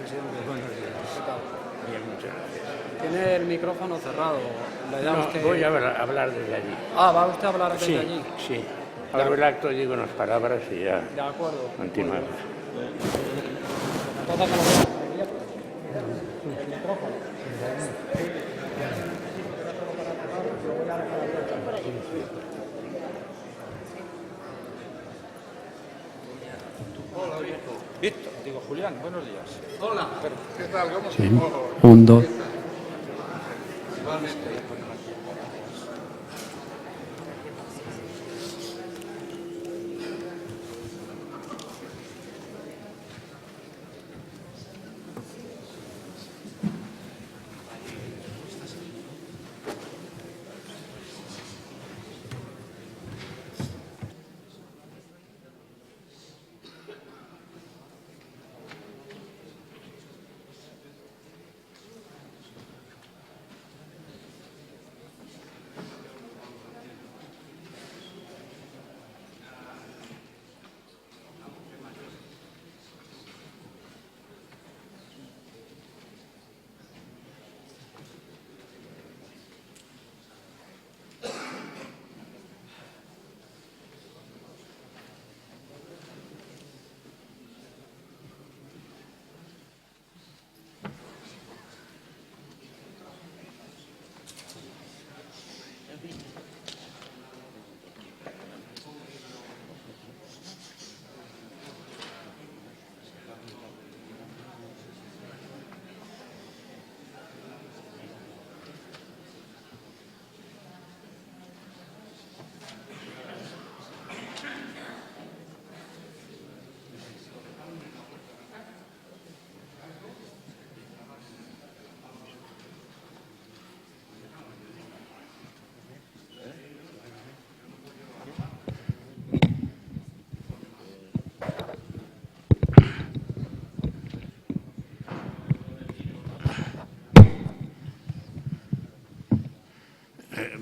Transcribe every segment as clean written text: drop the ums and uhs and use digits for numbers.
presidente. Buenos días. ¿Qué tal? Bien, muchas gracias. Tiene el micrófono cerrado. No, voy a hablar desde allí. Ah, ¿va usted a hablar desde allí? Sí. Abro el acto, digo unas palabras y ya De acuerdo. continuamos. Entonces, que lo vea. El micrófono. Hola, Víctor. Digo, Julián, buenos días. Hola. ¿Qué tal? ¿Cómo Sí. estás? 1, 2. Igualmente.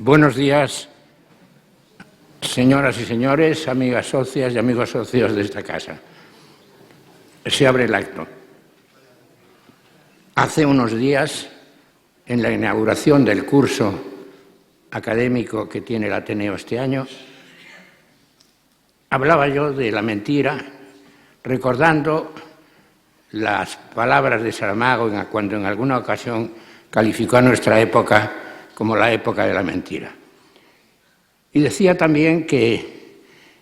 Buenos días, señoras y señores, amigas socias y amigos socios de esta casa. Se abre el acto. Hace unos días, en la inauguración del curso académico que tiene el Ateneo este año, hablaba yo de la mentira, recordando las palabras de Saramago cuando en alguna ocasión calificó a nuestra época como la época de la mentira. Y decía también que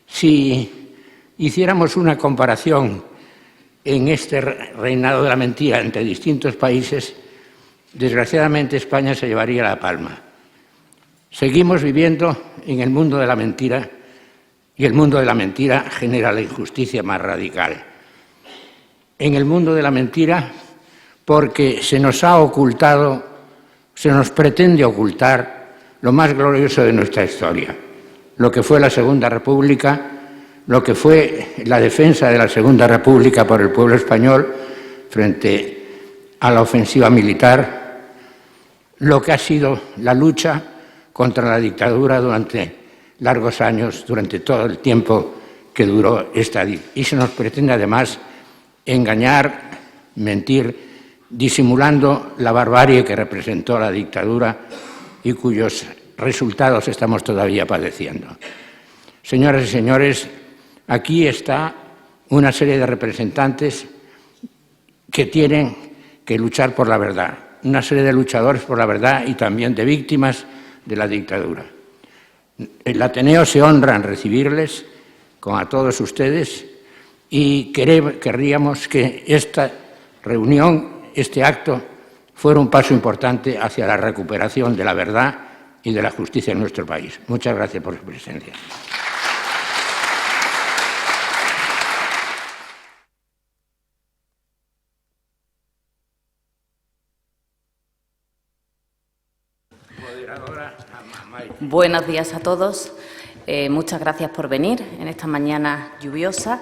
si hiciéramos una comparación en este reinado de la mentira entre distintos países, desgraciadamente España se llevaría la palma. Seguimos viviendo en el mundo de la mentira y el mundo de la mentira genera la injusticia más radical. En el mundo de la mentira porque se nos ha ocultado, se nos pretende ocultar lo más glorioso de nuestra historia, lo que fue la Segunda República, lo que fue la defensa de la Segunda República por el pueblo español frente a la ofensiva militar, lo que ha sido la lucha contra la dictadura durante largos años, durante todo el tiempo que duró esta dictadura. Y se nos pretende además engañar, mentir, disimulando la barbarie que representó la dictadura y cuyos resultados estamos todavía padeciendo. Señoras y señores, aquí está una serie de representantes que tienen que luchar por la verdad, una serie de luchadores por la verdad y también de víctimas de la dictadura. El Ateneo se honra en recibirles, con a todos ustedes, y querríamos que esta reunión, este acto, fuera un paso importante hacia la recuperación de la verdad y de la justicia en nuestro país. Muchas gracias por su presencia. Buenos días a todos. Muchas gracias por venir en esta mañana lluviosa.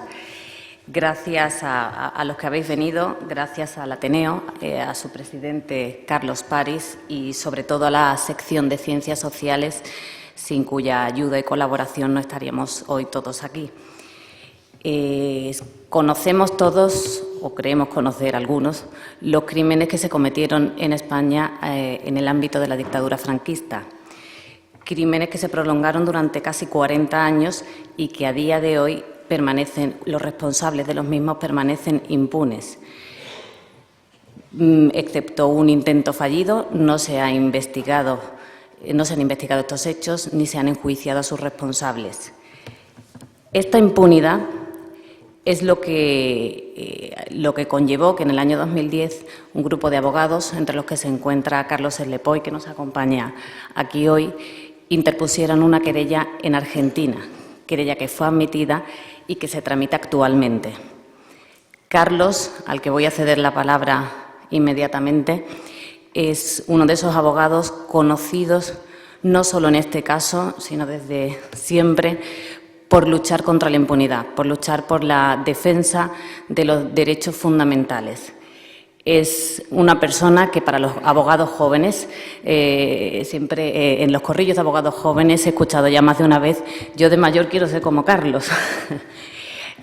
Gracias a los que habéis venido, gracias al Ateneo, a su presidente Carlos París y sobre todo a la sección de Ciencias Sociales, sin cuya ayuda y colaboración no estaríamos hoy todos aquí. Conocemos todos, o creemos conocer algunos, los crímenes que se cometieron en España en el ámbito de la dictadura franquista. Crímenes que se prolongaron durante casi 40 años y que a día de hoy los responsables de los mismos permanecen impunes. Excepto un intento fallido, no se han investigado estos hechos ni se han enjuiciado a sus responsables. Esta impunidad es lo que conllevó que en el año 2010 un grupo de abogados, entre los que se encuentra Carlos Eslepoy, que nos acompaña aquí hoy, interpusieran una querella en Argentina, querella que fue admitida y que se tramita actualmente. Carlos, al que voy a ceder la palabra inmediatamente, es uno de esos abogados conocidos, no solo en este caso, sino desde siempre, por luchar contra la impunidad, por luchar por la defensa de los derechos fundamentales. Es una persona que para los abogados jóvenes, siempre en los corrillos de abogados jóvenes he escuchado ya más de una vez, yo de mayor quiero ser como Carlos.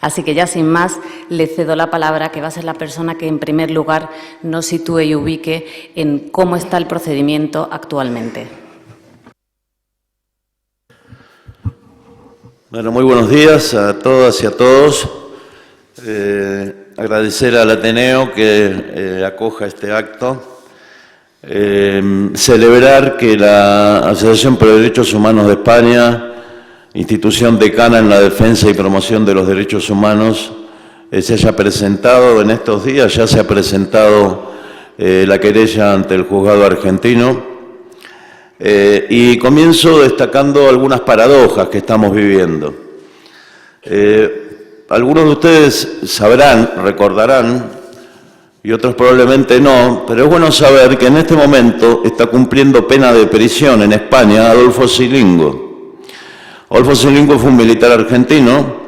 Así que ya sin más le cedo la palabra, que va a ser la persona que en primer lugar nos sitúe y ubique en cómo está el procedimiento actualmente. Bueno, muy buenos días a todas y a todos. Agradecer al Ateneo que acoja este acto. Celebrar que la Asociación por los Derechos Humanos de España, institución decana en la defensa y promoción de los derechos humanos, se haya presentado en estos días, ya se ha presentado la querella ante el juzgado argentino. Y comienzo destacando algunas paradojas que estamos viviendo. Algunos de ustedes sabrán, recordarán, y otros probablemente no, pero es bueno saber que en este momento está cumpliendo pena de prisión en España Adolfo Scilingo. Adolfo Scilingo fue un militar argentino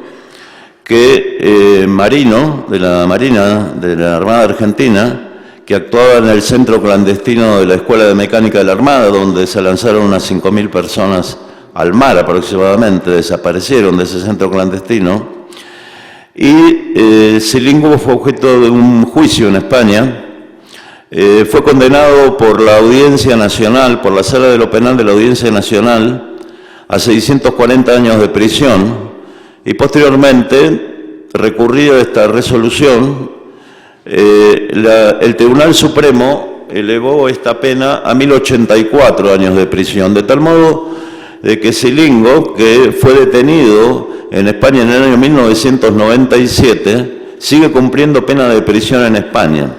que, marino de la Marina, de la Armada Argentina, que actuaba en el centro clandestino de la Escuela de Mecánica de la Armada, donde se lanzaron unas 5.000 personas al mar aproximadamente, desaparecieron de ese centro clandestino. Y Scilingo fue objeto de un juicio en España. Fue condenado por la Audiencia Nacional, por la Sala de lo Penal de la Audiencia Nacional, a 640 años de prisión. Y posteriormente, recurrido a esta resolución, el Tribunal Supremo elevó esta pena a 1084 años de prisión, de tal modo de que Scilingo, que fue detenido en España en el año 1997, sigue cumpliendo pena de prisión en España.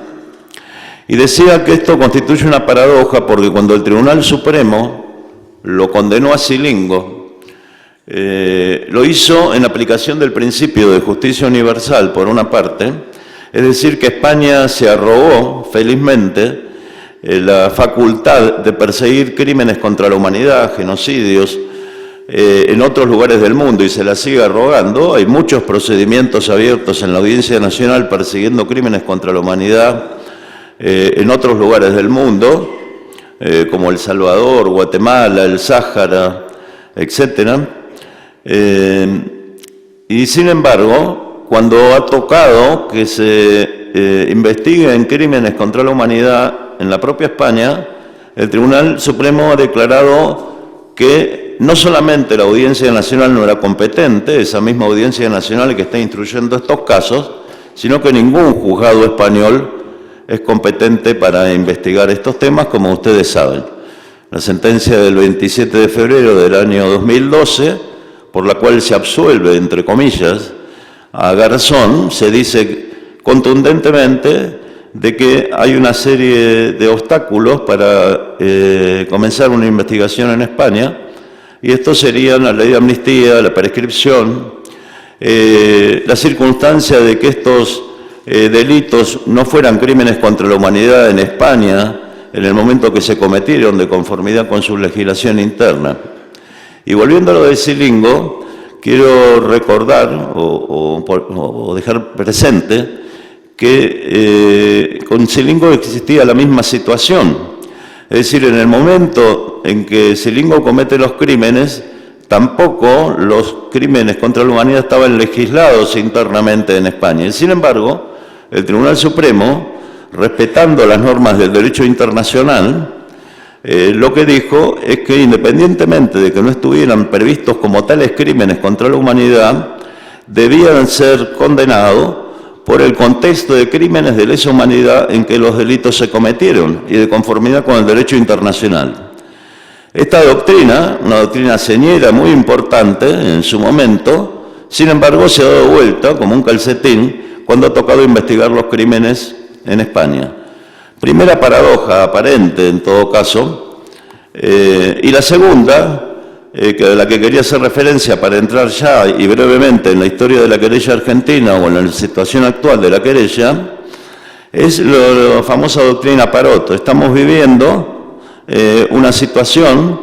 Y decía que esto constituye una paradoja porque cuando el Tribunal Supremo lo condenó a Scilingo, lo hizo en aplicación del principio de justicia universal, por una parte, es decir, que España se arrogó, felizmente, la facultad de perseguir crímenes contra la humanidad, genocidios, en otros lugares del mundo, y se la sigue arrogando. Hay muchos procedimientos abiertos en la Audiencia Nacional persiguiendo crímenes contra la humanidad en otros lugares del mundo, como El Salvador, Guatemala, el Sáhara, etc. Y sin embargo, cuando ha tocado que se investiguen crímenes contra la humanidad en la propia España, el Tribunal Supremo ha declarado que no solamente la Audiencia Nacional no era competente, esa misma Audiencia Nacional que está instruyendo estos casos, sino que ningún juzgado español es competente para investigar estos temas, como ustedes saben. La sentencia del 27 de febrero del año 2012, por la cual se absuelve, entre comillas, a Garzón, se dice contundentemente de que hay una serie de obstáculos para comenzar una investigación en España, y estos serían la ley de amnistía, la prescripción, la circunstancia de que estos delitos no fueran crímenes contra la humanidad en España en el momento que se cometieron de conformidad con su legislación interna. Y volviendo a lo de Scilingo, quiero recordar o dejar presente que con Scilingo existía la misma situación. Es decir, en el momento en que Scilingo comete los crímenes, tampoco los crímenes contra la humanidad estaban legislados internamente en España. Y sin embargo, el Tribunal Supremo, respetando las normas del derecho internacional, lo que dijo es que independientemente de que no estuvieran previstos como tales crímenes contra la humanidad, debían ser condenados por el contexto de crímenes de lesa humanidad en que los delitos se cometieron y de conformidad con el derecho internacional. Esta doctrina, una doctrina señera muy importante en su momento, sin embargo se ha dado vuelta como un calcetín cuando ha tocado investigar los crímenes en España. Primera paradoja aparente en todo caso, y la segunda, de la que quería hacer referencia para entrar ya y brevemente en la historia de la querella argentina o en la situación actual de la querella, es la famosa doctrina Parotto. Estamos viviendo una situación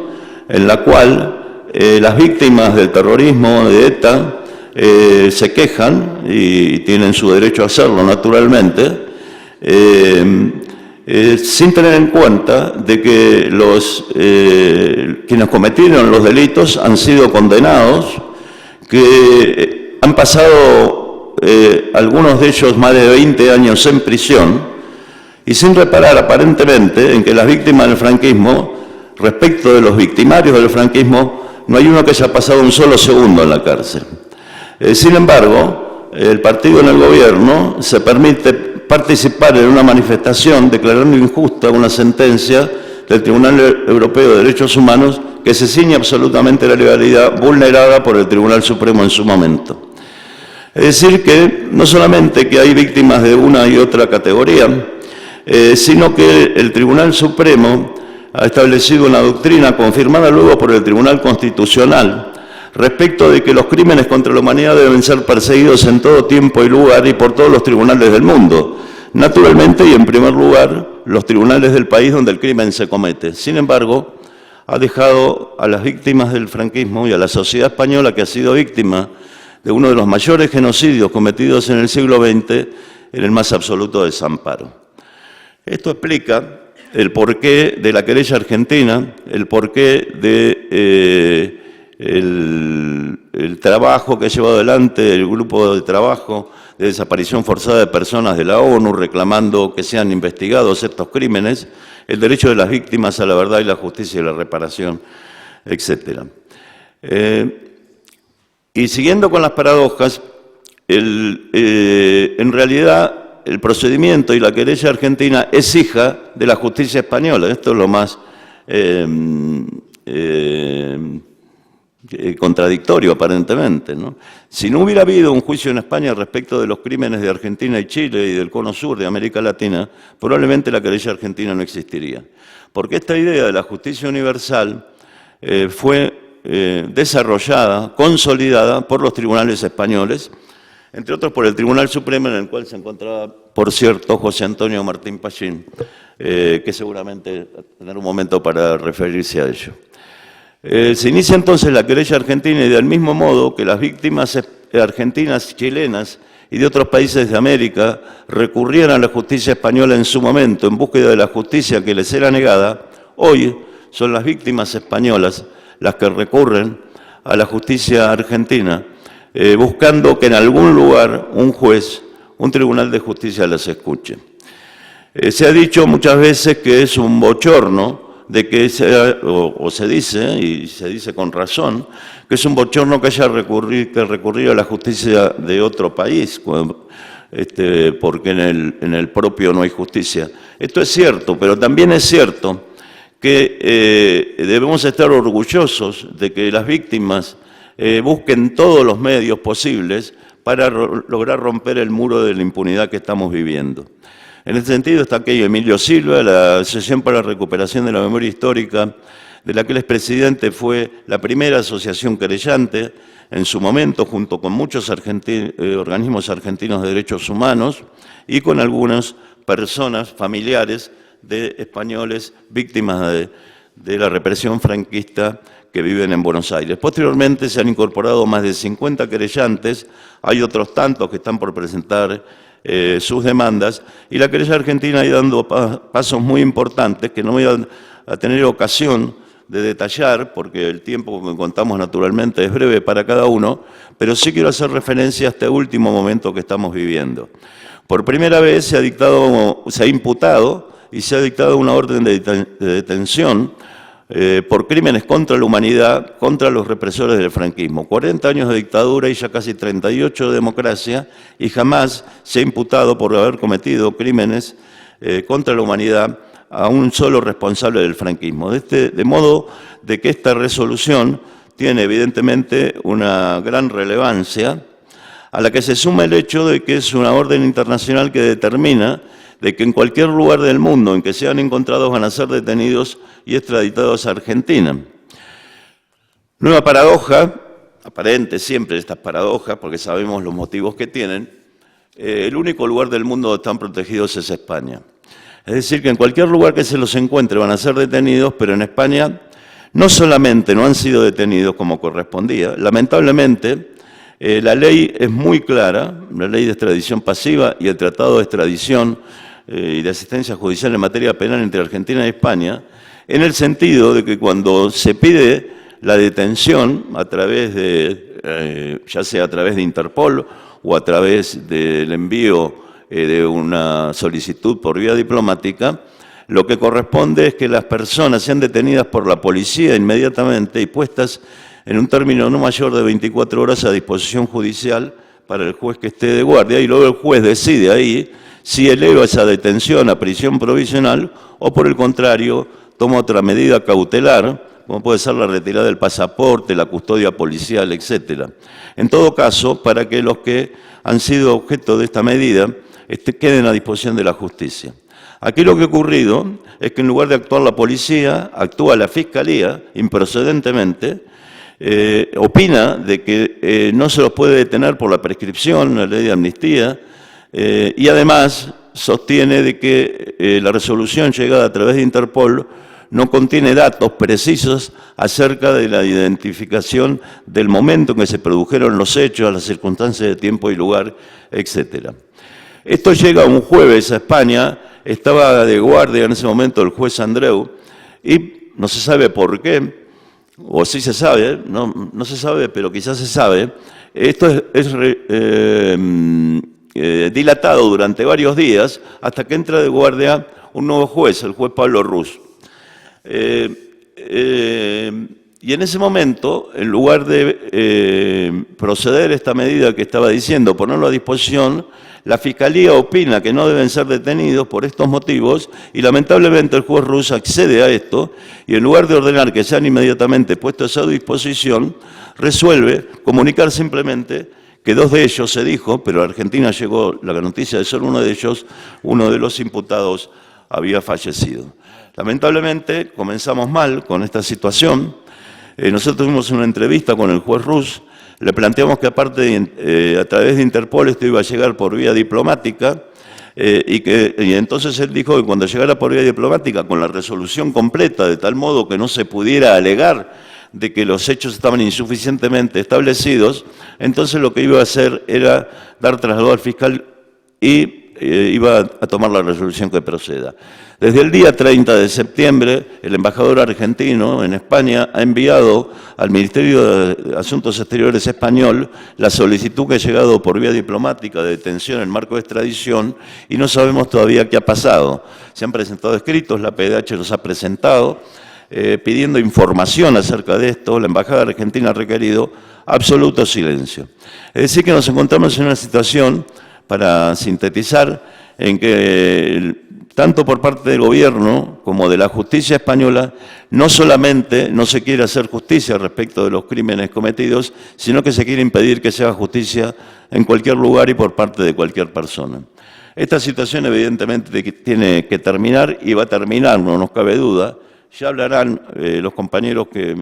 en la cual las víctimas del terrorismo de ETA se quejan, y tienen su derecho a hacerlo naturalmente, sin tener en cuenta de que quienes cometieron los delitos han sido condenados, que han pasado algunos de ellos más de 20 años en prisión, y sin reparar aparentemente en que las víctimas del franquismo, respecto de los victimarios del franquismo, no hay uno que haya pasado un solo segundo en la cárcel. Sin embargo, el partido en el gobierno se permite participar en una manifestación declarando injusta una sentencia del Tribunal Europeo de Derechos Humanos que se ciñe absolutamente a la legalidad vulnerada por el Tribunal Supremo en su momento. Es decir, que no solamente que hay víctimas de una y otra categoría, sino que el Tribunal Supremo ha establecido una doctrina confirmada luego por el Tribunal Constitucional respecto de que los crímenes contra la humanidad deben ser perseguidos en todo tiempo y lugar y por todos los tribunales del mundo. Naturalmente, y en primer lugar, los tribunales del país donde el crimen se comete. Sin embargo, ha dejado a las víctimas del franquismo y a la sociedad española, que ha sido víctima de uno de los mayores genocidios cometidos en el siglo XX, en el más absoluto desamparo. Esto explica el porqué de la querella argentina, el porqué de el trabajo que ha llevado adelante el grupo de trabajo de desaparición forzada de personas de la ONU, reclamando que sean investigados estos crímenes, el derecho de las víctimas a la verdad y la justicia y la reparación, etc. Y siguiendo con las paradojas, en realidad el procedimiento y la querella argentina es hija de la justicia española. Esto es lo más contradictorio aparentemente, ¿no? Si no hubiera habido un juicio en España respecto de los crímenes de Argentina y Chile y del Cono Sur de América Latina, probablemente la querella argentina no existiría. Porque esta idea de la justicia universal fue desarrollada, consolidada por los tribunales españoles, entre otros por el Tribunal Supremo, en el cual se encontraba, por cierto, José Antonio Martín Pachín, que seguramente tendrá un momento para referirse a ello. Se inicia entonces la querella argentina y del mismo modo que las víctimas argentinas, chilenas y de otros países de América recurrían a la justicia española en su momento en búsqueda de la justicia que les era negada, hoy son las víctimas españolas las que recurren a la justicia argentina buscando que en algún lugar un juez, un tribunal de justicia las escuche. Se ha dicho muchas veces que es un bochorno de que se dice, y se dice con razón, que es un bochorno que haya recurrido a la justicia de otro país, porque en el propio no hay justicia. Esto es cierto, pero también es cierto que debemos estar orgullosos de que las víctimas busquen todos los medios posibles para lograr romper el muro de la impunidad que estamos viviendo. En este sentido está aquí Emilio Silva, la Asociación para la Recuperación de la Memoria Histórica, de la que el expresidente fue la primera asociación querellante en su momento, junto con muchos organismos argentinos de derechos humanos y con algunas personas familiares de españoles víctimas de la represión franquista que viven en Buenos Aires. Posteriormente se han incorporado más de 50 querellantes, hay otros tantos que están por presentar sus demandas, y la querella argentina ha ido dando pasos muy importantes que no voy a tener ocasión de detallar, porque el tiempo que contamos naturalmente es breve para cada uno, pero sí quiero hacer referencia a este último momento que estamos viviendo. Por primera vez se ha imputado y se ha dictado una orden de detención por crímenes contra la humanidad, contra los represores del franquismo. 40 años de dictadura y ya casi 38 de democracia, y jamás se ha imputado por haber cometido crímenes contra la humanidad a un solo responsable del franquismo. De modo de que esta resolución tiene evidentemente una gran relevancia, a la que se suma el hecho de que es una orden internacional que determina de que en cualquier lugar del mundo en que sean encontrados van a ser detenidos y extraditados a Argentina. Nueva paradoja, aparente siempre estas paradojas, porque sabemos los motivos que tienen, el único lugar del mundo donde están protegidos es España. Es decir, que en cualquier lugar que se los encuentre van a ser detenidos, pero en España no solamente no han sido detenidos como correspondía, lamentablemente la ley es muy clara, la ley de extradición pasiva y el tratado de extradición y de asistencia judicial en materia penal entre Argentina y España, en el sentido de que cuando se pide la detención a través de, ya sea a través de Interpol o a través del envío de una solicitud por vía diplomática, lo que corresponde es que las personas sean detenidas por la policía inmediatamente y puestas en un término no mayor de 24 horas a disposición judicial para el juez que esté de guardia, y luego el juez decide ahí si eleva esa detención a prisión provisional o, por el contrario, toma otra medida cautelar, como puede ser la retirada del pasaporte, la custodia policial, etc. En todo caso, para que los que han sido objeto de esta medida queden a disposición de la justicia. Aquí lo que ha ocurrido es que en lugar de actuar la policía, actúa la Fiscalía improcedentemente, opina de que no se los puede detener por la prescripción, la ley de amnistía, y además sostiene de que la resolución llegada a través de Interpol no contiene datos precisos acerca de la identificación del momento en que se produjeron los hechos, las circunstancias de tiempo y lugar, etc. Esto llega un jueves a España, estaba de guardia en ese momento el juez Andreu, y no se sabe por qué, o sí se sabe, no se sabe, pero quizás se sabe. Esto es dilatado durante varios días hasta que entra de guardia un nuevo juez, el juez Pablo Ruz. Y en ese momento, en lugar de proceder esta medida que estaba diciendo, ponerlo a disposición, la Fiscalía opina que no deben ser detenidos por estos motivos y lamentablemente el juez Ruz accede a esto y en lugar de ordenar que sean inmediatamente puestos a su disposición, resuelve comunicar simplemente que 2 de ellos se dijo, pero a Argentina llegó la noticia de ser uno de ellos, uno de los imputados había fallecido. Lamentablemente comenzamos mal con esta situación. Nosotros tuvimos una entrevista con el juez Ruz, le planteamos que aparte a través de Interpol esto iba a llegar por vía diplomática y entonces él dijo que cuando llegara por vía diplomática con la resolución completa de tal modo que no se pudiera alegar de que los hechos estaban insuficientemente establecidos, entonces lo que iba a hacer era dar traslado al fiscal y iba a tomar la resolución que proceda. Desde el día 30 de septiembre, el embajador argentino en España ha enviado al Ministerio de Asuntos Exteriores español la solicitud que ha llegado por vía diplomática de detención en marco de extradición y no sabemos todavía qué ha pasado. Se han presentado escritos, la PDH los ha presentado, pidiendo información acerca de esto. La embajada argentina ha requerido absoluto silencio. Es decir, que nos encontramos en una situación, para sintetizar, en que tanto por parte del gobierno como de la justicia española, no solamente no se quiere hacer justicia respecto de los crímenes cometidos, sino que se quiere impedir que se haga justicia en cualquier lugar y por parte de cualquier persona. Esta situación evidentemente tiene que terminar y va a terminar, no nos cabe duda. Ya hablarán los compañeros que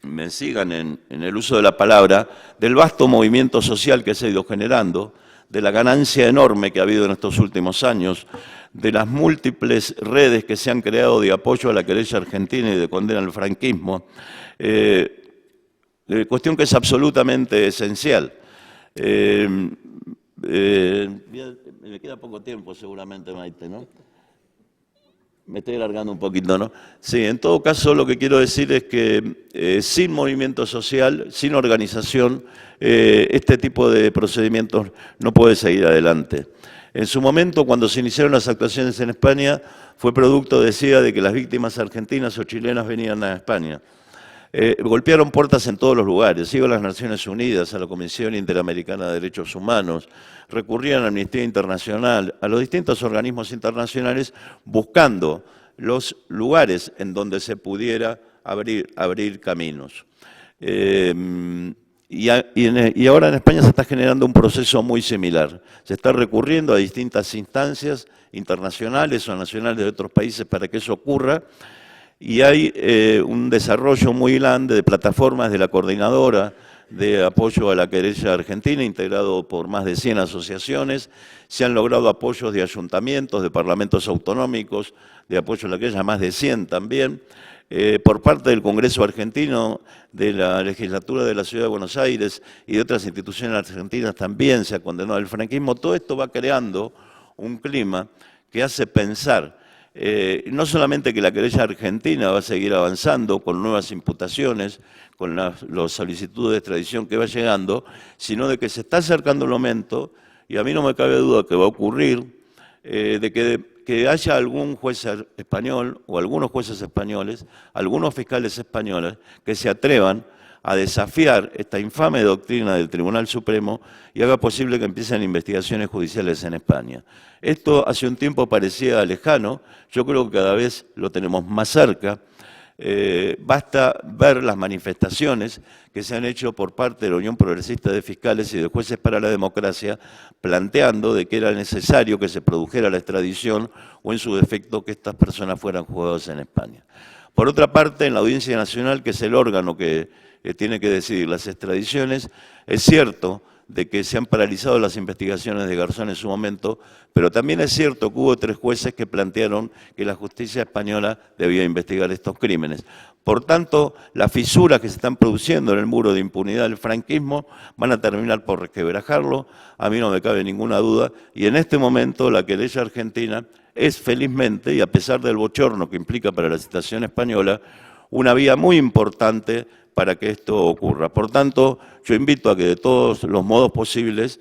me sigan en el uso de la palabra, del vasto movimiento social que se ha ido generando, de la ganancia enorme que ha habido en estos últimos años, de las múltiples redes que se han creado de apoyo a la querella argentina y de condena al franquismo, cuestión que es absolutamente esencial. Me queda poco tiempo seguramente, Maite, ¿no? Me estoy alargando un poquito, ¿no? Sí, en todo caso lo que quiero decir es que sin movimiento social, sin organización, este tipo de procedimientos no puede seguir adelante. En su momento, cuando se iniciaron las actuaciones en España, fue producto, decía, de que las víctimas argentinas o chilenas venían a España. Golpearon puertas en todos los lugares, iban a las Naciones Unidas, a la Comisión Interamericana de Derechos Humanos, recurrían a Amnistía Internacional, a los distintos organismos internacionales, buscando los lugares en donde se pudiera abrir caminos. Y ahora en España se está generando un proceso muy similar. Se está recurriendo a distintas instancias internacionales o nacionales de otros países para que eso ocurra. Y hay un desarrollo muy grande de plataformas de la Coordinadora de Apoyo a la Querella Argentina, integrado por más de 100 asociaciones. Se han logrado apoyos de ayuntamientos, de parlamentos autonómicos, de apoyo a la querella, más de 100 también. Por parte del Congreso Argentino, de la Legislatura de la Ciudad de Buenos Aires y de otras instituciones argentinas también se ha condenado el franquismo. Todo esto va creando un clima que hace pensar no solamente que la querella argentina va a seguir avanzando con nuevas imputaciones, con las solicitudes de extradición que va llegando, sino de que se está acercando el momento, y a mí no me cabe duda que va a ocurrir, de que haya algún juez español o algunos jueces españoles, algunos fiscales españoles que se atrevan a desafiar esta infame doctrina del Tribunal Supremo y haga posible que empiecen investigaciones judiciales en España. Esto hace un tiempo parecía lejano, yo creo que cada vez lo tenemos más cerca. Basta ver las manifestaciones que se han hecho por parte de la Unión Progresista de Fiscales y de Jueces para la Democracia, planteando de que era necesario que se produjera la extradición o en su defecto que estas personas fueran juzgadas en España. Por otra parte, en la Audiencia Nacional, que es el órgano que tiene que decidir las extradiciones, es cierto de que se han paralizado las investigaciones de Garzón en su momento, pero también es cierto que hubo 3 jueces que plantearon que la justicia española debía investigar estos crímenes. Por tanto, las fisuras que se están produciendo en el muro de impunidad del franquismo van a terminar por resquebrajarlo, a mí no me cabe ninguna duda, y en este momento la querella argentina es felizmente, y a pesar del bochorno que implica para la situación española, una vía muy importante para que esto ocurra. Por tanto, yo invito a que de todos los modos posibles,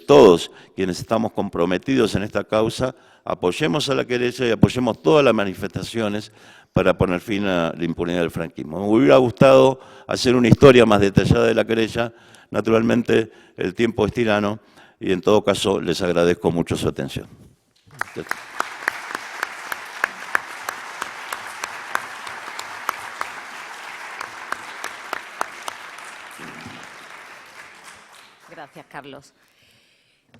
todos quienes estamos comprometidos en esta causa, apoyemos a la querella y apoyemos todas las manifestaciones para poner fin a la impunidad del franquismo. Me hubiera gustado hacer una historia más detallada de la querella, naturalmente el tiempo es tirano y en todo caso les agradezco mucho su atención. Gracias, Carlos.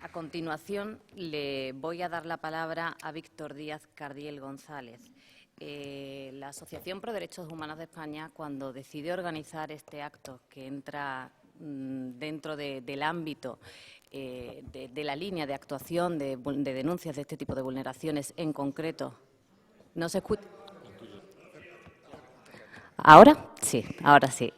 A continuación, le voy a dar la palabra a Víctor Díaz Cardiel González. La Asociación Pro Derechos Humanos de España, cuando decide organizar este acto que entra dentro del ámbito de la línea de actuación de denuncias de este tipo de vulneraciones en concreto, ¿no se escucha? ¿Ahora? Sí, ahora sí.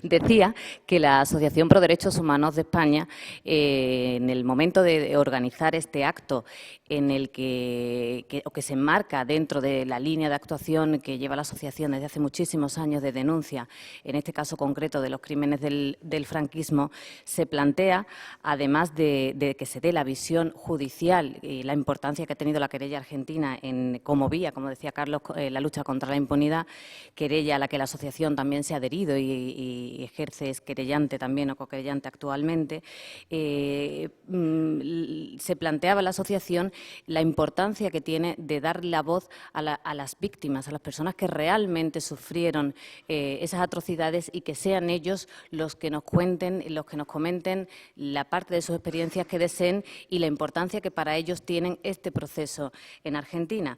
Decía que la Asociación Pro Derechos Humanos de España, en el momento de organizar este acto en el que se enmarca dentro de la línea de actuación que lleva la asociación desde hace muchísimos años de denuncia, en este caso concreto de los crímenes del franquismo, se plantea, además de que se dé la visión judicial y la importancia que ha tenido la querella argentina como vía, como decía Carlos, la lucha contra la impunidad, querella a la que la asociación también se ha adherido y ejerce, es querellante también o co-querellante actualmente, se planteaba la asociación la importancia que tiene de dar la voz a las víctimas, a las personas que realmente sufrieron esas atrocidades y que sean ellos los que nos cuenten, los que nos comenten la parte de sus experiencias que deseen y la importancia que para ellos tienen este proceso en Argentina.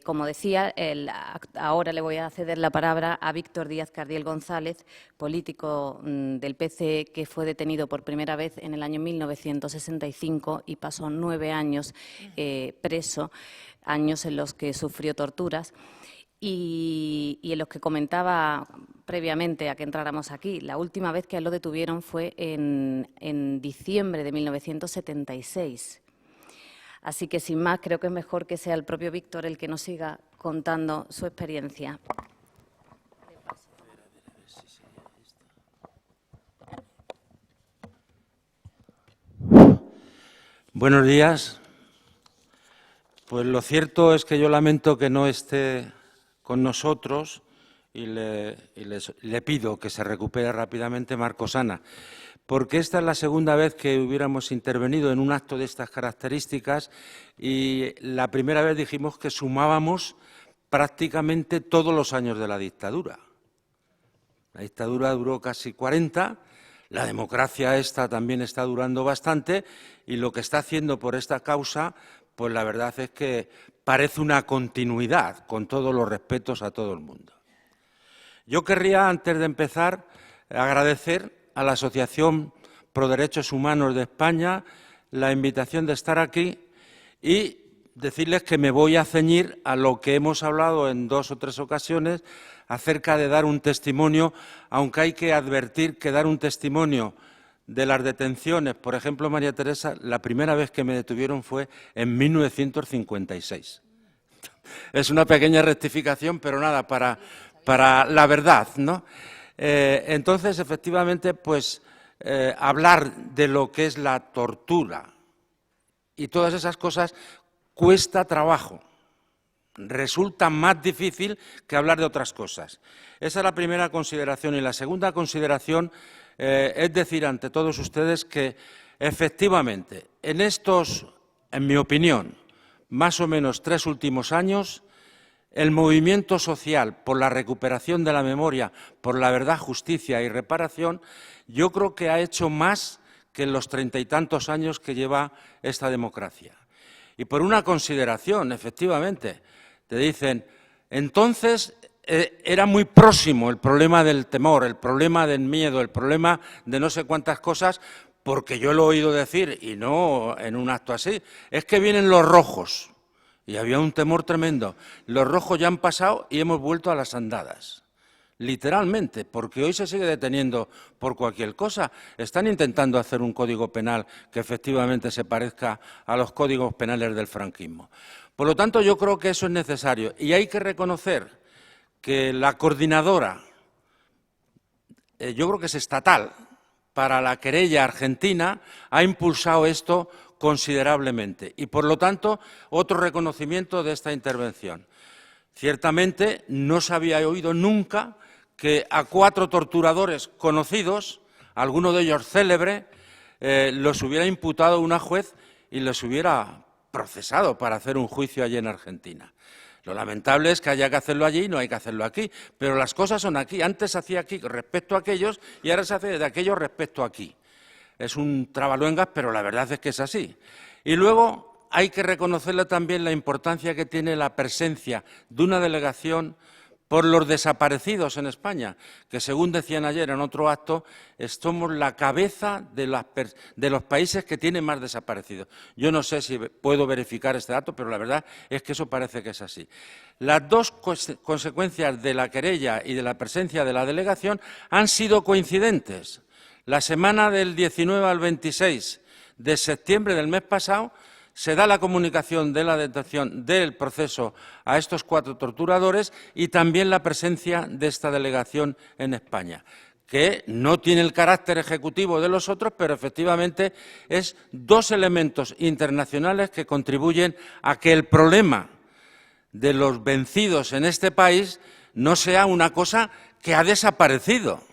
Como decía, ahora le voy a ceder la palabra a Víctor Díaz Cardiel González, político del PC que fue detenido por primera vez en el año 1965 y pasó 9 años preso, años en los que sufrió torturas y en los que comentaba previamente a que entráramos aquí. La última vez que a él lo detuvieron fue en diciembre de 1976. Así que, sin más, creo que es mejor que sea el propio Víctor el que nos siga contando su experiencia. Buenos días. Pues lo cierto es que yo lamento que no esté con nosotros y le pido que se recupere rápidamente Marcos Ana, porque esta es la segunda vez que hubiéramos intervenido en un acto de estas características y la primera vez dijimos que sumábamos prácticamente todos los años de la dictadura. La dictadura duró casi 40, la democracia esta también está durando bastante y lo que está haciendo por esta causa, pues la verdad es que parece una continuidad, con todos los respetos a todo el mundo. Yo querría, antes de empezar, agradecer a la Asociación Pro Derechos Humanos de España la invitación de estar aquí y decirles que me voy a ceñir a lo que hemos hablado en 2 o 3 ocasiones acerca de dar un testimonio, aunque hay que advertir que dar un testimonio de las detenciones, por ejemplo, María Teresa, la primera vez que me detuvieron fue en 1956. Es una pequeña rectificación, pero nada, para la verdad, ¿no? Entonces, efectivamente, pues hablar de lo que es la tortura y todas esas cosas cuesta trabajo. Resulta más difícil que hablar de otras cosas. Esa es la primera consideración. Y la segunda consideración es decir ante todos ustedes que, efectivamente, en estos, en mi opinión, más o menos 3 últimos años, el movimiento social por la recuperación de la memoria, por la verdad, justicia y reparación, yo creo que ha hecho más que en los 30 y tantos años que lleva esta democracia. Y por una consideración, efectivamente, te dicen, entonces era muy próximo el problema del temor, el problema del miedo, el problema de no sé cuántas cosas, porque yo lo he oído decir, y no en un acto así, es que vienen los rojos, y había un temor tremendo. Los rojos ya han pasado y hemos vuelto a las andadas, literalmente, porque hoy se sigue deteniendo por cualquier cosa. Están intentando hacer un código penal que efectivamente se parezca a los códigos penales del franquismo. Por lo tanto, yo creo que eso es necesario y hay que reconocer que la coordinadora, yo creo que es estatal, para la querella argentina, ha impulsado esto considerablemente y, por lo tanto, otro reconocimiento de esta intervención. Ciertamente, no se había oído nunca que a 4 torturadores conocidos, alguno de ellos célebre, los hubiera imputado una juez y los hubiera procesado para hacer un juicio allí en Argentina. Lo lamentable es que haya que hacerlo allí y no hay que hacerlo aquí, pero las cosas son aquí. Antes se hacía aquí respecto a aquellos y ahora se hace de aquellos respecto a aquí. Es un trabaluengas, pero la verdad es que es así. Y luego hay que reconocerle también la importancia que tiene la presencia de una delegación por los desaparecidos en España, que según decían ayer en otro acto, somos la cabeza de los países que tienen más desaparecidos. Yo no sé si puedo verificar este dato, pero la verdad es que eso parece que es así. Las 2 consecuencias de la querella y de la presencia de la delegación han sido coincidentes. La semana del 19 al 26 de septiembre del mes pasado se da la comunicación de la detención del proceso a estos 4 torturadores y también la presencia de esta delegación en España, que no tiene el carácter ejecutivo de los otros, pero efectivamente es 2 elementos internacionales que contribuyen a que el problema de los vencidos en este país no sea una cosa que ha desaparecido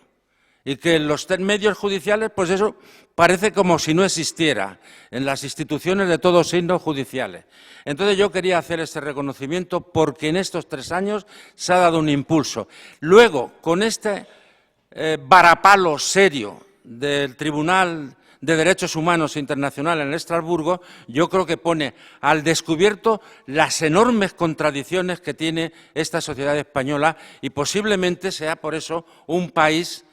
y que en los medios judiciales, pues eso parece como si no existiera en las instituciones de todos signos judiciales. Entonces yo quería hacer este reconocimiento porque en estos 3 años se ha dado un impulso. Luego, con este varapalo serio del Tribunal de Derechos Humanos Internacional en Estrasburgo, yo creo que pone al descubierto las enormes contradicciones que tiene esta sociedad española y posiblemente sea por eso un país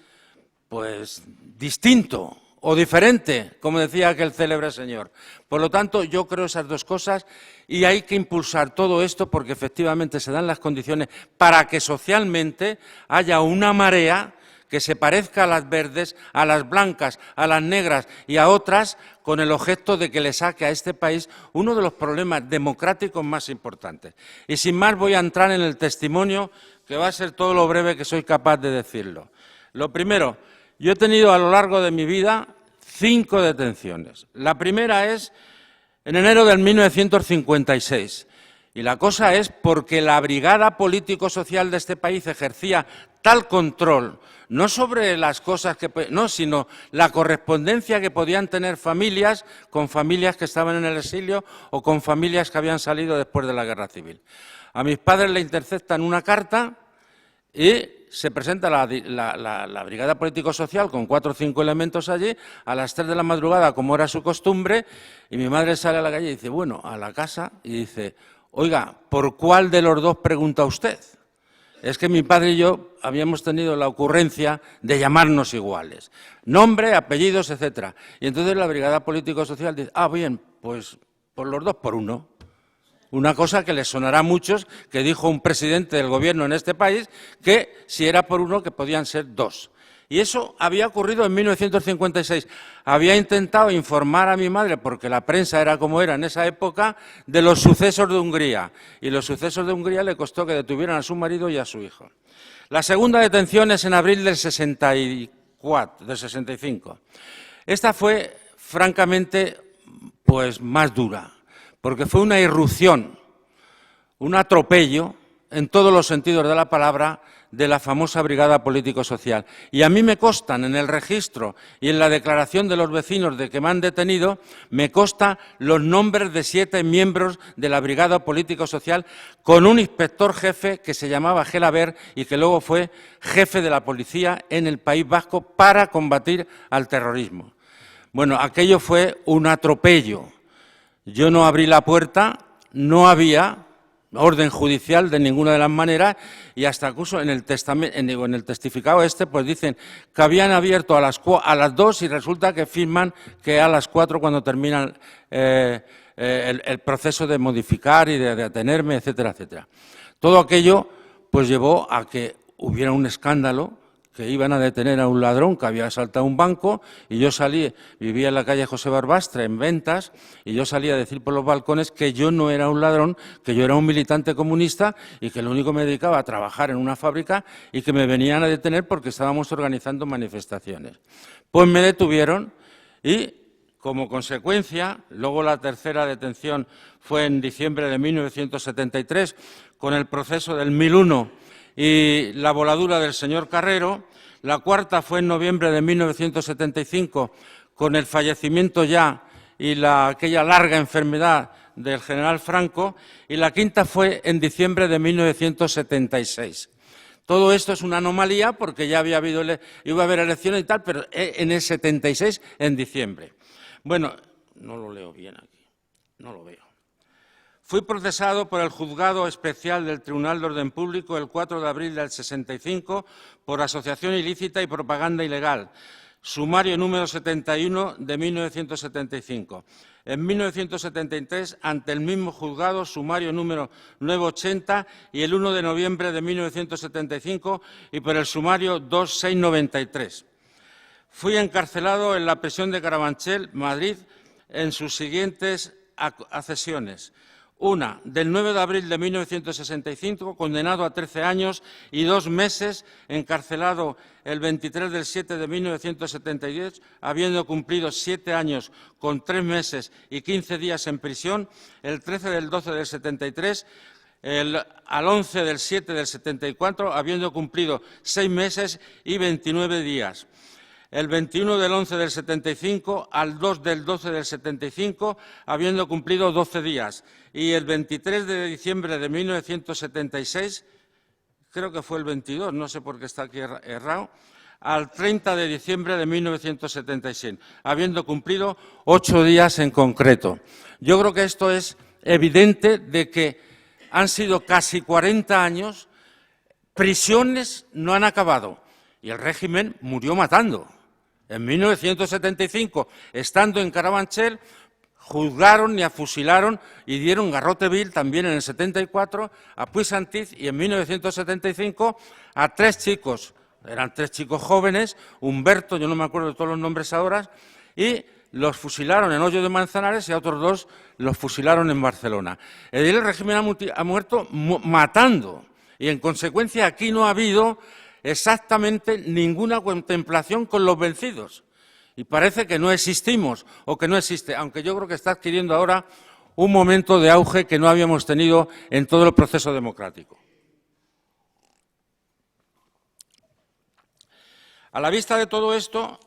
pues distinto o diferente, como decía aquel célebre señor. Por lo tanto, yo creo esas 2 cosas y hay que impulsar todo esto porque efectivamente se dan las condiciones para que socialmente haya una marea que se parezca a las verdes, a las blancas, a las negras y a otras, con el objeto de que le saque a este país uno de los problemas democráticos más importantes. Y sin más voy a entrar en el testimonio, que va a ser todo lo breve que soy capaz de decirlo. Lo primero, yo he tenido a lo largo de mi vida 5 detenciones. La primera es en enero del 1956. Y la cosa es porque la brigada político-social de este país ejercía tal control, no sobre las cosas sino la correspondencia que podían tener familias con familias que estaban en el exilio o con familias que habían salido después de la Guerra Civil. A mis padres le interceptan una carta y se presenta la brigada político-social con 4 o 5 elementos allí, a las 3 de la madrugada, como era su costumbre, y mi madre sale a la calle y dice, bueno, a la casa, y dice, oiga, ¿por cuál de los dos pregunta usted? Es que mi padre y yo habíamos tenido la ocurrencia de llamarnos iguales. Nombre, apellidos, etcétera. Y entonces la brigada político-social dice, bien, pues por los dos por uno. Una cosa que les sonará a muchos, que dijo un presidente del gobierno en este país, que si era por uno, que podían ser 2. Y eso había ocurrido en 1956. Había intentado informar a mi madre, porque la prensa era como era en esa época, de los sucesos de Hungría. Y los sucesos de Hungría le costó que detuvieran a su marido y a su hijo. La segunda detención es en abril del 65. Esta fue, francamente, pues más dura, porque fue una irrupción, un atropello, en todos los sentidos de la palabra, de la famosa brigada político-social. Y a mí me constan en el registro y en la declaración de los vecinos de que me han detenido, me constan los nombres de 7 miembros de la brigada político-social con un inspector jefe que se llamaba Gelaber y que luego fue jefe de la policía en el País Vasco para combatir al terrorismo. Bueno, aquello fue un atropello. Yo no abrí la puerta, no había orden judicial de ninguna de las maneras, y hasta incluso en el testificado pues dicen que habían abierto a las 2 y resulta que firman que a las 4 cuando terminan el proceso de modificar y de detenerme, etcétera, etcétera. Todo aquello pues llevó a que hubiera un escándalo, que iban a detener a un ladrón que había asaltado un banco, y yo salí, vivía en la calle José Barbastre, en Ventas, y yo salí a decir por los balcones que yo no era un ladrón, que yo era un militante comunista y que lo único que me dedicaba a trabajar en una fábrica y que me venían a detener porque estábamos organizando manifestaciones. Pues me detuvieron y, como consecuencia, luego la tercera detención fue en diciembre de 1973, con el proceso del 1001 y la voladura del señor Carrero. La cuarta fue en noviembre de 1975, con el fallecimiento ya y aquella larga enfermedad del general Franco, y la quinta fue en diciembre de 1976. Todo esto es una anomalía porque ya iba a haber elecciones y tal, pero en el 76, en diciembre. Bueno, no lo leo bien aquí, no lo veo. Fui procesado por el Juzgado Especial del Tribunal de Orden Público el 4 de abril del 65 por asociación ilícita y propaganda ilegal, sumario número 71 de 1975. En 1973, ante el mismo juzgado, sumario número 980, y el 1 de noviembre de 1975, y por el sumario 2693. Fui encarcelado en la prisión de Carabanchel, Madrid, en sus siguientes accesiones. Una, del 9 de abril de 1965, condenado a 13 años y 2 meses, encarcelado el 23 del 7 de 1972, habiendo cumplido 7 años con 3 meses y 15 días en prisión. El 13 del 12 del 73, al 11 del 7 del 74, habiendo cumplido 6 meses y 29 días. El 21 del 11 del 75 al 2 del 12 del 75, habiendo cumplido 12 días. Y el 23 de diciembre de 1976, creo que fue el 22, no sé por qué está aquí errado, al 30 de diciembre de 1976, habiendo cumplido 8 días en concreto. Yo creo que esto es evidente de que han sido casi 40 años, prisiones no han acabado y el régimen murió matando. En 1975, estando en Carabanchel, juzgaron y afusilaron y dieron garrote vil también en el 74 a Puig Santiz, y en 1975 a 3 chicos, eran 3 chicos jóvenes, Humberto, yo no me acuerdo de todos los nombres ahora, y los fusilaron en Hoyo de Manzanares y a otros 2 los fusilaron en Barcelona. El régimen ha muerto matando y, en consecuencia, aquí no ha habido exactamente ninguna contemplación con los vencidos. Y parece que no existimos o que no existe, aunque yo creo que está adquiriendo ahora un momento de auge que no habíamos tenido en todo el proceso democrático. A la vista de todo esto,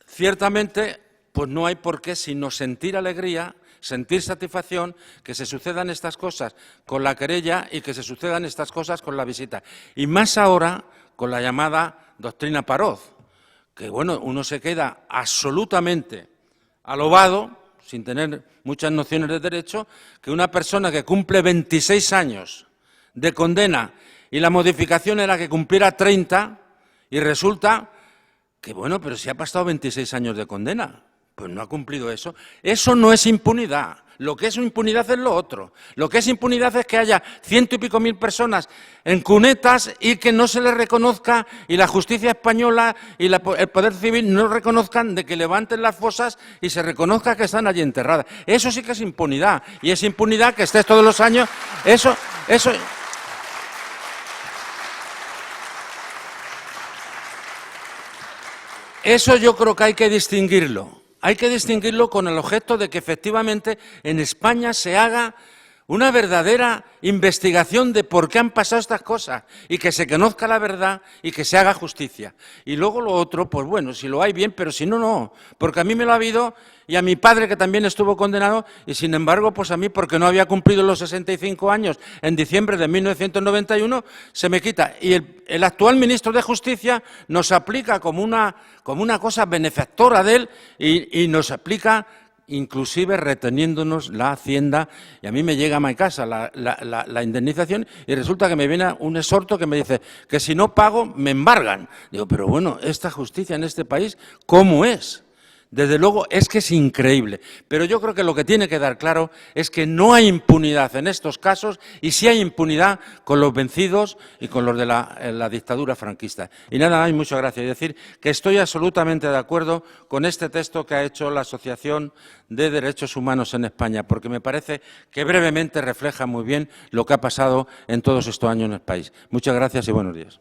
ciertamente, pues no hay por qué sino sentir alegría, sentir satisfacción que se sucedan estas cosas con la querella y que se sucedan estas cosas con la visita. Y más ahora con la llamada doctrina Parot, que bueno, uno se queda absolutamente alobado, sin tener muchas nociones de derecho, que una persona que cumple 26 años de condena y la modificación era que cumpliera 30 y resulta que, bueno, pero si ha pasado 26 años de condena, pues no ha cumplido eso. Eso no es impunidad. Lo que es impunidad es lo otro. Lo que es impunidad es que haya 100 y pico mil personas en cunetas y que no se les reconozca, y la justicia española y el Poder Civil no reconozcan de que levanten las fosas y se reconozca que están allí enterradas. Eso sí que es impunidad. Y es impunidad que estés todos los años. Eso yo creo que hay que distinguirlo. Hay que distinguirlo con el objeto de que efectivamente en España se haga una verdadera investigación de por qué han pasado estas cosas y que se conozca la verdad y que se haga justicia. Y luego lo otro, pues bueno, si lo hay bien, pero si no, no. Porque a mí me lo ha habido y a mi padre, que también estuvo condenado, y sin embargo, pues a mí, porque no había cumplido los 65 años en diciembre de 1991, se me quita. Y el actual ministro de Justicia nos aplica como una cosa benefactora de él y nos aplica inclusive reteniéndonos la hacienda, y a mí me llega a mi casa la indemnización y resulta que me viene un exhorto que me dice que si no pago me embargan. Digo, pero bueno, esta justicia en este país, ¿cómo es? Desde luego es que es increíble, pero yo creo que lo que tiene que dar claro es que no hay impunidad en estos casos y sí hay impunidad con los vencidos y con los de la dictadura franquista. Y nada más, muchas gracias. Y decir que estoy absolutamente de acuerdo con este texto que ha hecho la Asociación de Derechos Humanos en España, porque me parece que brevemente refleja muy bien lo que ha pasado en todos estos años en el país. Muchas gracias y buenos días.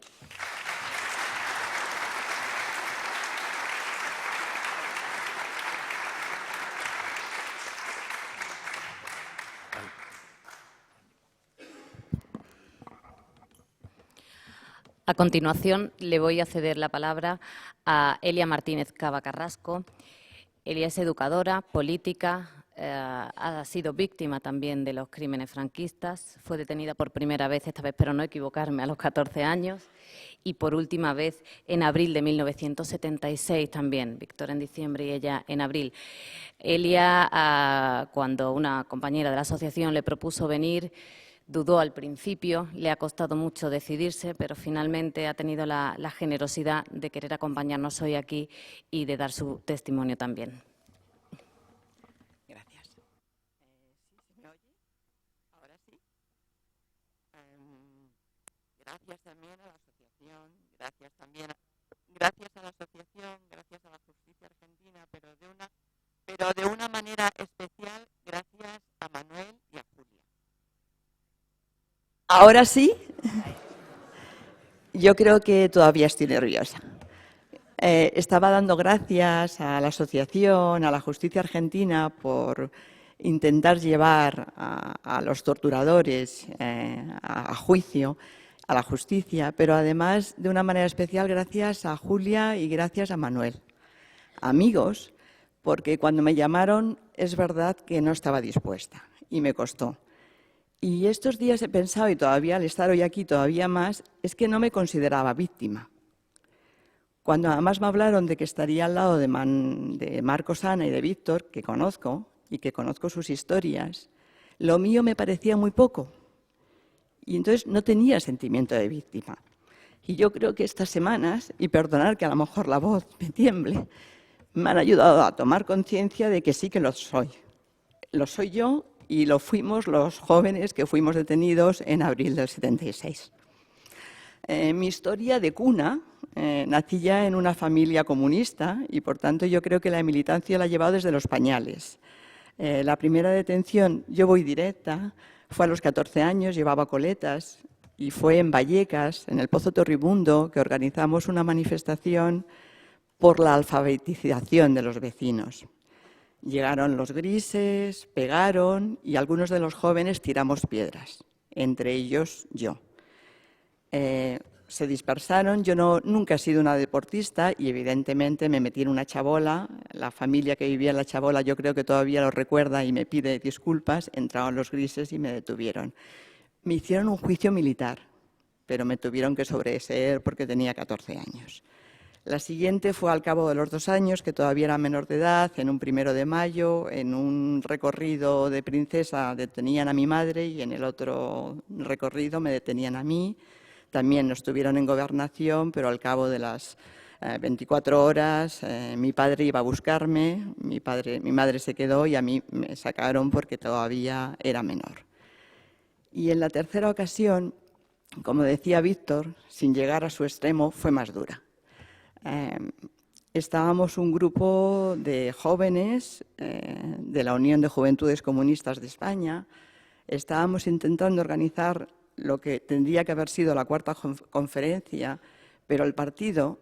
A continuación, le voy a ceder la palabra a Elia Martínez Cava Carrasco. Elia es educadora, política, ha sido víctima también de los crímenes franquistas, fue detenida por primera vez, esta vez espero no equivocarme, a los 14 años, y por última vez en abril de 1976 también, Víctor en diciembre y ella en abril. Elia, cuando una compañera de la asociación le propuso venir, dudó al principio, le ha costado mucho decidirse, pero finalmente ha tenido la generosidad de querer acompañarnos hoy aquí y de dar su testimonio también. Gracias. ¿Sí se me oye? Ahora sí. Gracias también a la asociación, gracias a la asociación, gracias a la justicia argentina, pero de una manera especial, gracias a Manuel y a Julia. Ahora sí, yo creo que todavía estoy nerviosa. Estaba dando gracias a la asociación, a la justicia argentina por intentar llevar a los torturadores a juicio, a la justicia, pero además de una manera especial gracias a Julia y gracias a Manuel. Amigos, porque cuando me llamaron es verdad que no estaba dispuesta y me costó. Y estos días he pensado, y todavía al estar hoy aquí todavía más, es que no me consideraba víctima. Cuando además me hablaron de que estaría al lado de Marcos Ana y de Víctor, que conozco y que conozco sus historias, lo mío me parecía muy poco. Y entonces no tenía sentimiento de víctima. Y yo creo que estas semanas, y perdonar que a lo mejor la voz me tiemble, me han ayudado a tomar conciencia de que sí que lo soy. Lo soy yo. Y lo fuimos los jóvenes que fuimos detenidos en abril del 76. Mi historia de cuna, nací ya en una familia comunista y, por tanto, yo creo que la militancia la he llevado desde los pañales. La primera detención, yo voy directa, fue a los 14 años, llevaba coletas y fue en Vallecas, en el Pozo Torribundo, que organizamos una manifestación por la alfabetización de los vecinos. Llegaron los grises, pegaron y algunos de los jóvenes tiramos piedras, entre ellos yo. Se dispersaron, yo nunca he sido una deportista y evidentemente me metí en una chabola. La familia que vivía en la chabola yo creo que todavía lo recuerda y me pide disculpas. Entraron los grises y me detuvieron. Me hicieron un juicio militar, pero me tuvieron que sobreseer porque tenía 14 años. La siguiente fue al cabo de los 2 años, que todavía era menor de edad, en un 1 de mayo, en un recorrido de princesa detenían a mi madre y en el otro recorrido me detenían a mí. También nos tuvieron en Gobernación, pero al cabo de las 24 horas mi padre iba a buscarme, mi madre se quedó y a mí me sacaron porque todavía era menor. Y en la tercera ocasión, como decía Víctor, sin llegar a su extremo, fue más dura. Estábamos un grupo de jóvenes de la Unión de Juventudes Comunistas de España. Estábamos intentando organizar lo que tendría que haber sido la cuarta conferencia, pero el partido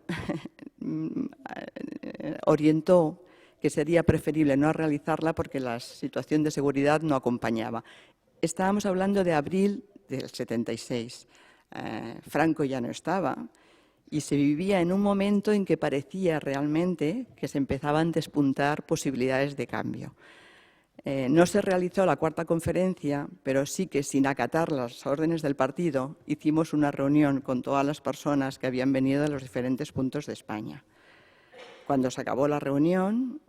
orientó que sería preferible no realizarla porque la situación de seguridad no acompañaba. Estábamos hablando de abril del 76. Franco ya no estaba. Y se vivía en un momento en que parecía realmente que se empezaban a despuntar posibilidades de cambio. No se realizó la cuarta conferencia, pero sí que sin acatar las órdenes del partido hicimos una reunión con todas las personas que habían venido de los diferentes puntos de España. Cuando se acabó la reunión,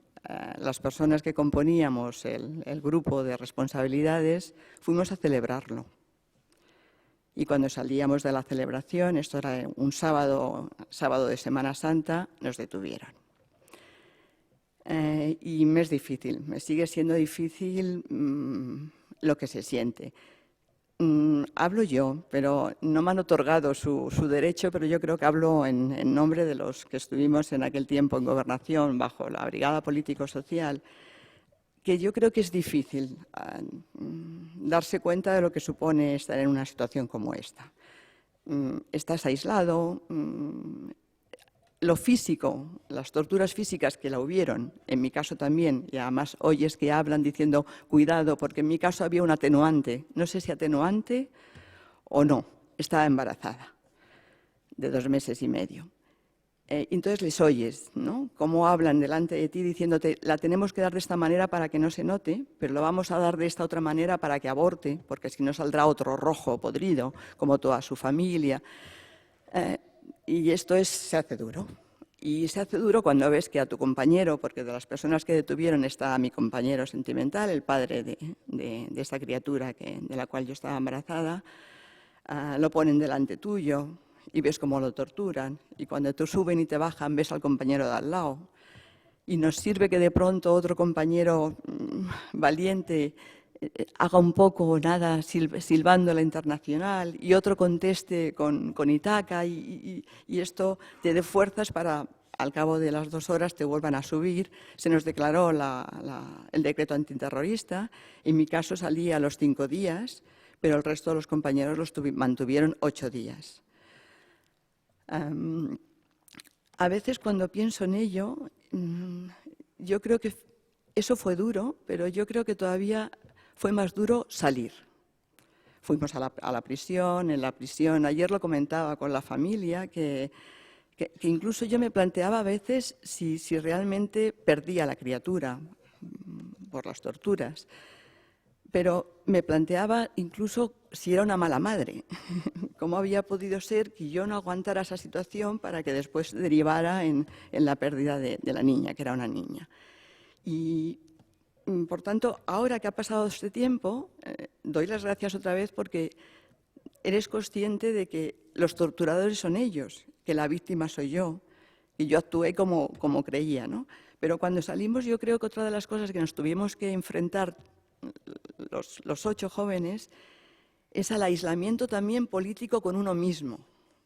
las personas que componíamos el grupo de responsabilidades fuimos a celebrarlo. Y cuando salíamos de la celebración, esto era un sábado de Semana Santa, nos detuvieron. Y me es difícil, me sigue siendo difícil lo que se siente. Hablo yo, pero no me han otorgado su derecho, pero yo creo que hablo en nombre de los que estuvimos en aquel tiempo en Gobernación bajo la Brigada Político-Social, que yo creo que es difícil darse cuenta de lo que supone estar en una situación como esta. Estás aislado, lo físico, las torturas físicas que la hubieron, en mi caso también, y además oyes que hablan diciendo cuidado, porque en mi caso había un atenuante, no sé si atenuante o no, estaba embarazada de 2 meses y medio. Entonces les oyes, ¿no? Cómo hablan delante de ti diciéndote la tenemos que dar de esta manera para que no se note, pero lo vamos a dar de esta otra manera para que aborte, porque si no saldrá otro rojo podrido, como toda su familia. Y esto se hace duro. Y se hace duro cuando ves que a tu compañero, porque de las personas que detuvieron está mi compañero sentimental, el padre de esta criatura de la cual yo estaba embarazada, lo ponen delante tuyo y ves cómo lo torturan. Y cuando te suben y te bajan, ves al compañero de al lado. Y nos sirve que de pronto otro compañero valiente haga un poco o nada silbando la Internacional y otro conteste con Itaca y esto te dé fuerzas para, al cabo de las 2 horas, te vuelvan a subir. Se nos declaró el decreto antiterrorista. En mi caso salía a los 5 días, pero el resto de los compañeros los mantuvieron 8 días. A veces cuando pienso en ello, yo creo que eso fue duro, pero yo creo que todavía fue más duro salir. Fuimos a la prisión, en la prisión, ayer lo comentaba con la familia, que incluso yo me planteaba a veces si realmente perdía la criatura por las torturas. Pero me planteaba incluso si era una mala madre, cómo había podido ser que yo no aguantara esa situación para que después derivara en la pérdida de la niña, que era una niña. Y, por tanto, ahora que ha pasado este tiempo, doy las gracias otra vez porque eres consciente de que los torturadores son ellos, que la víctima soy yo, y yo actué como creía, ¿no? Pero cuando salimos, yo creo que otra de las cosas que nos tuvimos que enfrentar los 8 jóvenes es al aislamiento también político con uno mismo,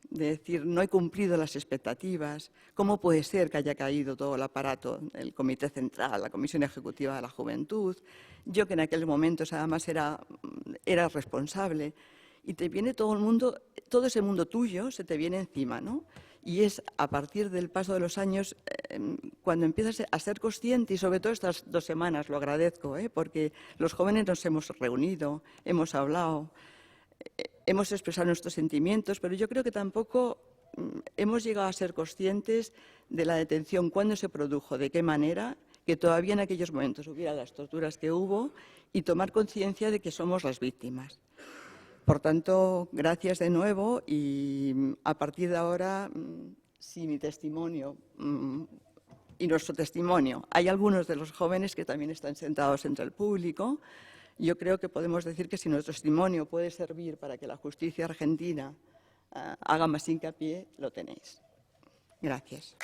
de decir, no he cumplido las expectativas, ¿cómo puede ser que haya caído todo el aparato, el Comité Central, la Comisión Ejecutiva de la Juventud? Yo, que en aquel momento además era responsable, y te viene todo el mundo, todo ese mundo tuyo se te viene encima, ¿no? Y es a partir del paso de los años cuando empiezas a ser consciente, y sobre todo estas 2 semanas, lo agradezco, porque los jóvenes nos hemos reunido, hemos hablado, hemos expresado nuestros sentimientos, pero yo creo que tampoco hemos llegado a ser conscientes de la detención, cuándo se produjo, de qué manera, que todavía en aquellos momentos hubiera las torturas que hubo, y tomar conciencia de que somos las víctimas. Por tanto, gracias de nuevo, y a partir de ahora, si mi testimonio y nuestro testimonio, hay algunos de los jóvenes que también están sentados entre el público, yo creo que podemos decir que si nuestro testimonio puede servir para que la justicia argentina haga más hincapié, lo tenéis. Gracias.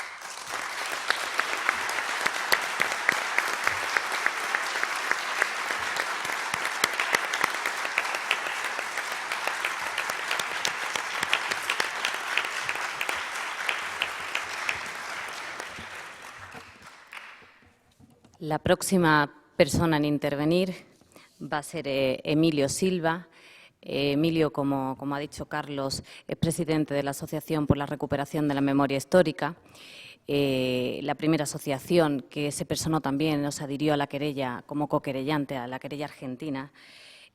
La próxima persona en intervenir va a ser Emilio Silva. Emilio, como ha dicho Carlos, es presidente de la Asociación por la Recuperación de la Memoria Histórica, la primera asociación que se personó también, nos adhirió a la querella como coquerellante a la querella argentina.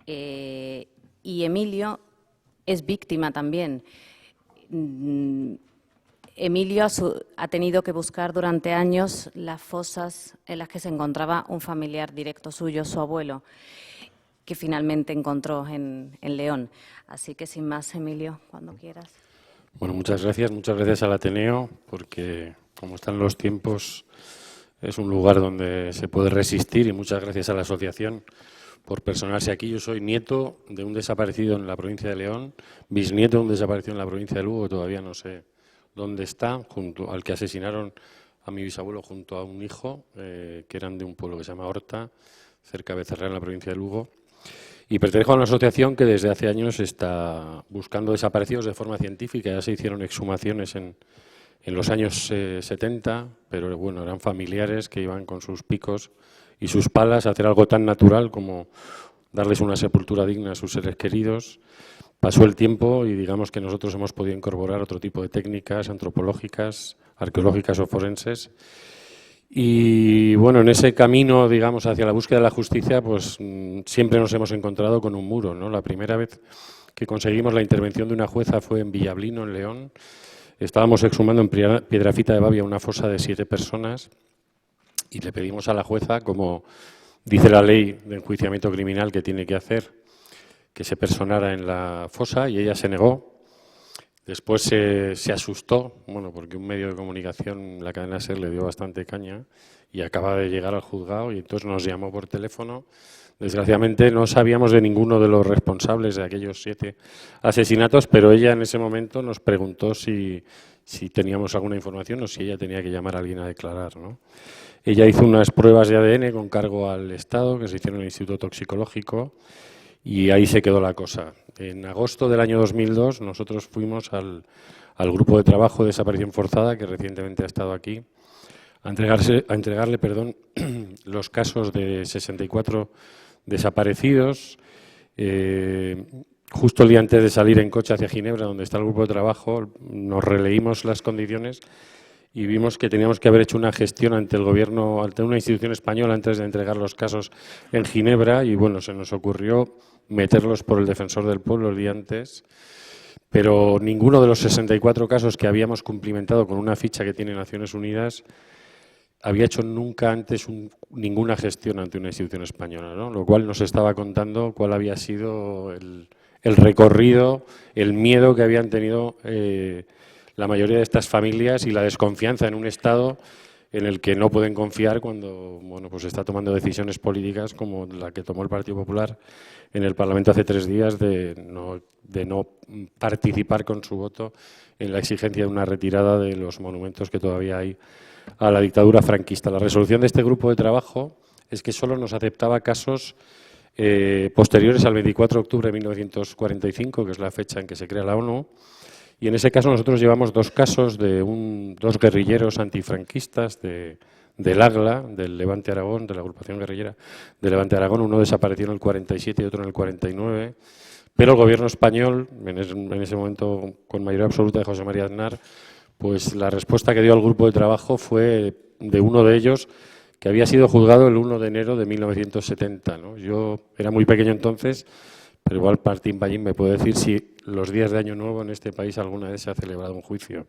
Y Emilio es víctima también. Emilio ha tenido que buscar durante años las fosas en las que se encontraba un familiar directo suyo, su abuelo, que finalmente encontró en León. Así que, sin más, Emilio, cuando quieras. Bueno, muchas gracias al Ateneo, porque como están los tiempos, es un lugar donde se puede resistir, y muchas gracias a la asociación por personarse aquí. Yo soy nieto de un desaparecido en la provincia de León, bisnieto de un desaparecido en la provincia de Lugo, que todavía no sé dónde está, junto al que asesinaron a mi bisabuelo junto a un hijo, que eran de un pueblo que se llama Horta, cerca de Becerra, en la provincia de Lugo. Y pertenezco a una asociación que desde hace años está buscando desaparecidos de forma científica. Ya se hicieron exhumaciones en los años 70, pero bueno, eran familiares que iban con sus picos y sus palas a hacer algo tan natural como darles una sepultura digna a sus seres queridos. Pasó el tiempo y digamos que nosotros hemos podido incorporar otro tipo de técnicas antropológicas, arqueológicas o forenses. Y bueno, en ese camino, digamos, hacia la búsqueda de la justicia, pues siempre nos hemos encontrado con un muro, ¿no? La primera vez que conseguimos la intervención de una jueza fue en Villablino, en León. Estábamos exhumando en Piedrafita de Bavia una fosa de 7 personas y le pedimos a la jueza, como dice la ley de enjuiciamiento criminal que tiene que hacer, que se personara en la fosa, y ella se negó. Después se asustó, bueno, porque un medio de comunicación, la cadena SER, le dio bastante caña y acaba de llegar al juzgado, y entonces nos llamó por teléfono. Desgraciadamente no sabíamos de ninguno de los responsables de aquellos 7 asesinatos, pero ella en ese momento nos preguntó si teníamos alguna información o si ella tenía que llamar a alguien a declarar, ¿no? Ella hizo unas pruebas de ADN con cargo al Estado, que se hicieron en el Instituto Toxicológico, y ahí se quedó la cosa. En agosto del año 2002 nosotros fuimos al grupo de trabajo de desaparición forzada, que recientemente ha estado aquí, a entregarle los casos de 64 desaparecidos. Justo el día antes de salir en coche hacia Ginebra, donde está el grupo de trabajo, nos releímos las condiciones y vimos que teníamos que haber hecho una gestión ante el gobierno, ante una institución española, antes de entregar los casos en Ginebra, y bueno, se nos ocurrió meterlos por el defensor del pueblo el día antes, pero ninguno de los 64 casos que habíamos cumplimentado con una ficha que tiene Naciones Unidas había hecho nunca antes ninguna gestión ante una institución española, ¿no? Lo cual nos estaba contando cuál había sido el recorrido, el miedo que habían tenido la mayoría de estas familias y la desconfianza en un Estado en el que no pueden confiar cuando pues está tomando decisiones políticas como la que tomó el Partido Popular en el Parlamento hace 3 días de no participar con su voto en la exigencia de una retirada de los monumentos que todavía hay a la dictadura franquista. La resolución de este grupo de trabajo es que solo nos aceptaba casos posteriores al 24 de octubre de 1945, que es la fecha en que se crea la ONU, Y en ese caso nosotros llevamos dos casos de dos guerrilleros antifranquistas del AGLA, del Levante Aragón, de la agrupación guerrillera del Levante Aragón. Uno desapareció en el 47 y otro en el 49. Pero el gobierno español, en ese momento con mayoría absoluta de José María Aznar, pues la respuesta que dio al grupo de trabajo fue de uno de ellos, que había sido juzgado el 1 de enero de 1970. ¿no? Yo era muy pequeño entonces, pero igual Martín Ballín me puede decir si los días de Año Nuevo en este país alguna vez se ha celebrado un juicio.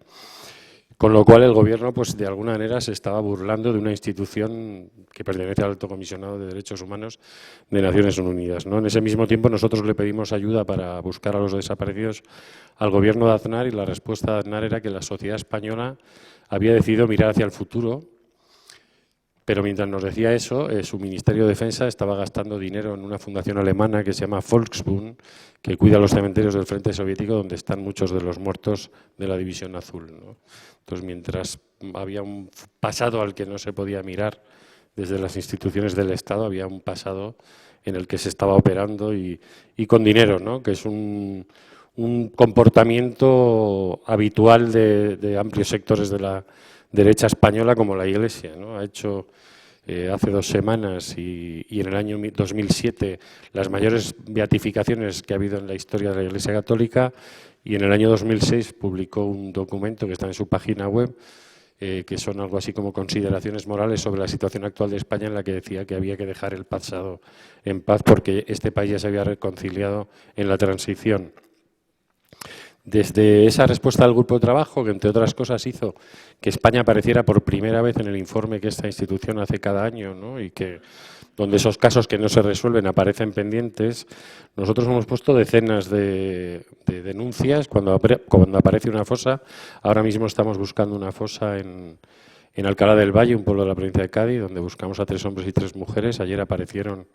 Con lo cual el Gobierno, pues de alguna manera, se estaba burlando de una institución que pertenece al Alto Comisionado de Derechos Humanos de Naciones Unidas, ¿no? En ese mismo tiempo nosotros le pedimos ayuda para buscar a los desaparecidos al Gobierno de Aznar y la respuesta de Aznar era que la sociedad española había decidido mirar hacia el futuro, pero mientras nos decía eso, su Ministerio de Defensa estaba gastando dinero en una fundación alemana que se llama Volksbund, que cuida los cementerios del Frente Soviético donde están muchos de los muertos de la División Azul, ¿no? Entonces, mientras había un pasado al que no se podía mirar desde las instituciones del Estado, había un pasado en el que se estaba operando y con dinero, ¿no? Que es un comportamiento habitual de amplios sectores de la derecha española como la Iglesia, ¿no? Ha hecho hace 2 semanas y en el año 2007 las mayores beatificaciones que ha habido en la historia de la Iglesia Católica, y en el año 2006 publicó un documento que está en su página web, que son algo así como consideraciones morales sobre la situación actual de España, en la que decía que había que dejar el pasado en paz porque este país ya se había reconciliado en la transición. Desde esa respuesta del grupo de trabajo, que entre otras cosas hizo que España apareciera por primera vez en el informe que esta institución hace cada año, ¿no? Y que donde esos casos que no se resuelven aparecen pendientes, nosotros hemos puesto decenas de denuncias cuando aparece una fosa. Ahora mismo estamos buscando una fosa en Alcalá del Valle, un pueblo de la provincia de Cádiz, donde buscamos a 3 hombres y 3 mujeres. Ayer aparecieron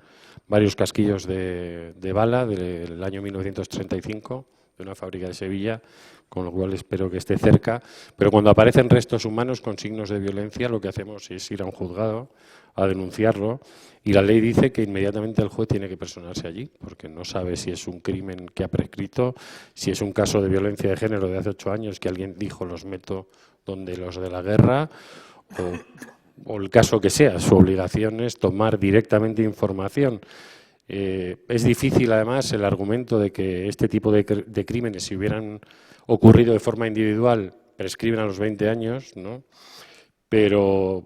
varios casquillos de bala del año 1935, de una fábrica de Sevilla, con lo cual espero que esté cerca. Pero cuando aparecen restos humanos con signos de violencia, lo que hacemos es ir a un juzgado a denunciarlo, y la ley dice que inmediatamente el juez tiene que personarse allí, porque no sabe si es un crimen que ha prescrito, si es un caso de violencia de género de hace 8 años que alguien dijo los meto donde los de la guerra, o el caso que sea. Su obligación es tomar directamente información. Es difícil, además, el argumento de que este tipo de crímenes, si hubieran ocurrido de forma individual, prescriben a los 20 años, ¿no? Pero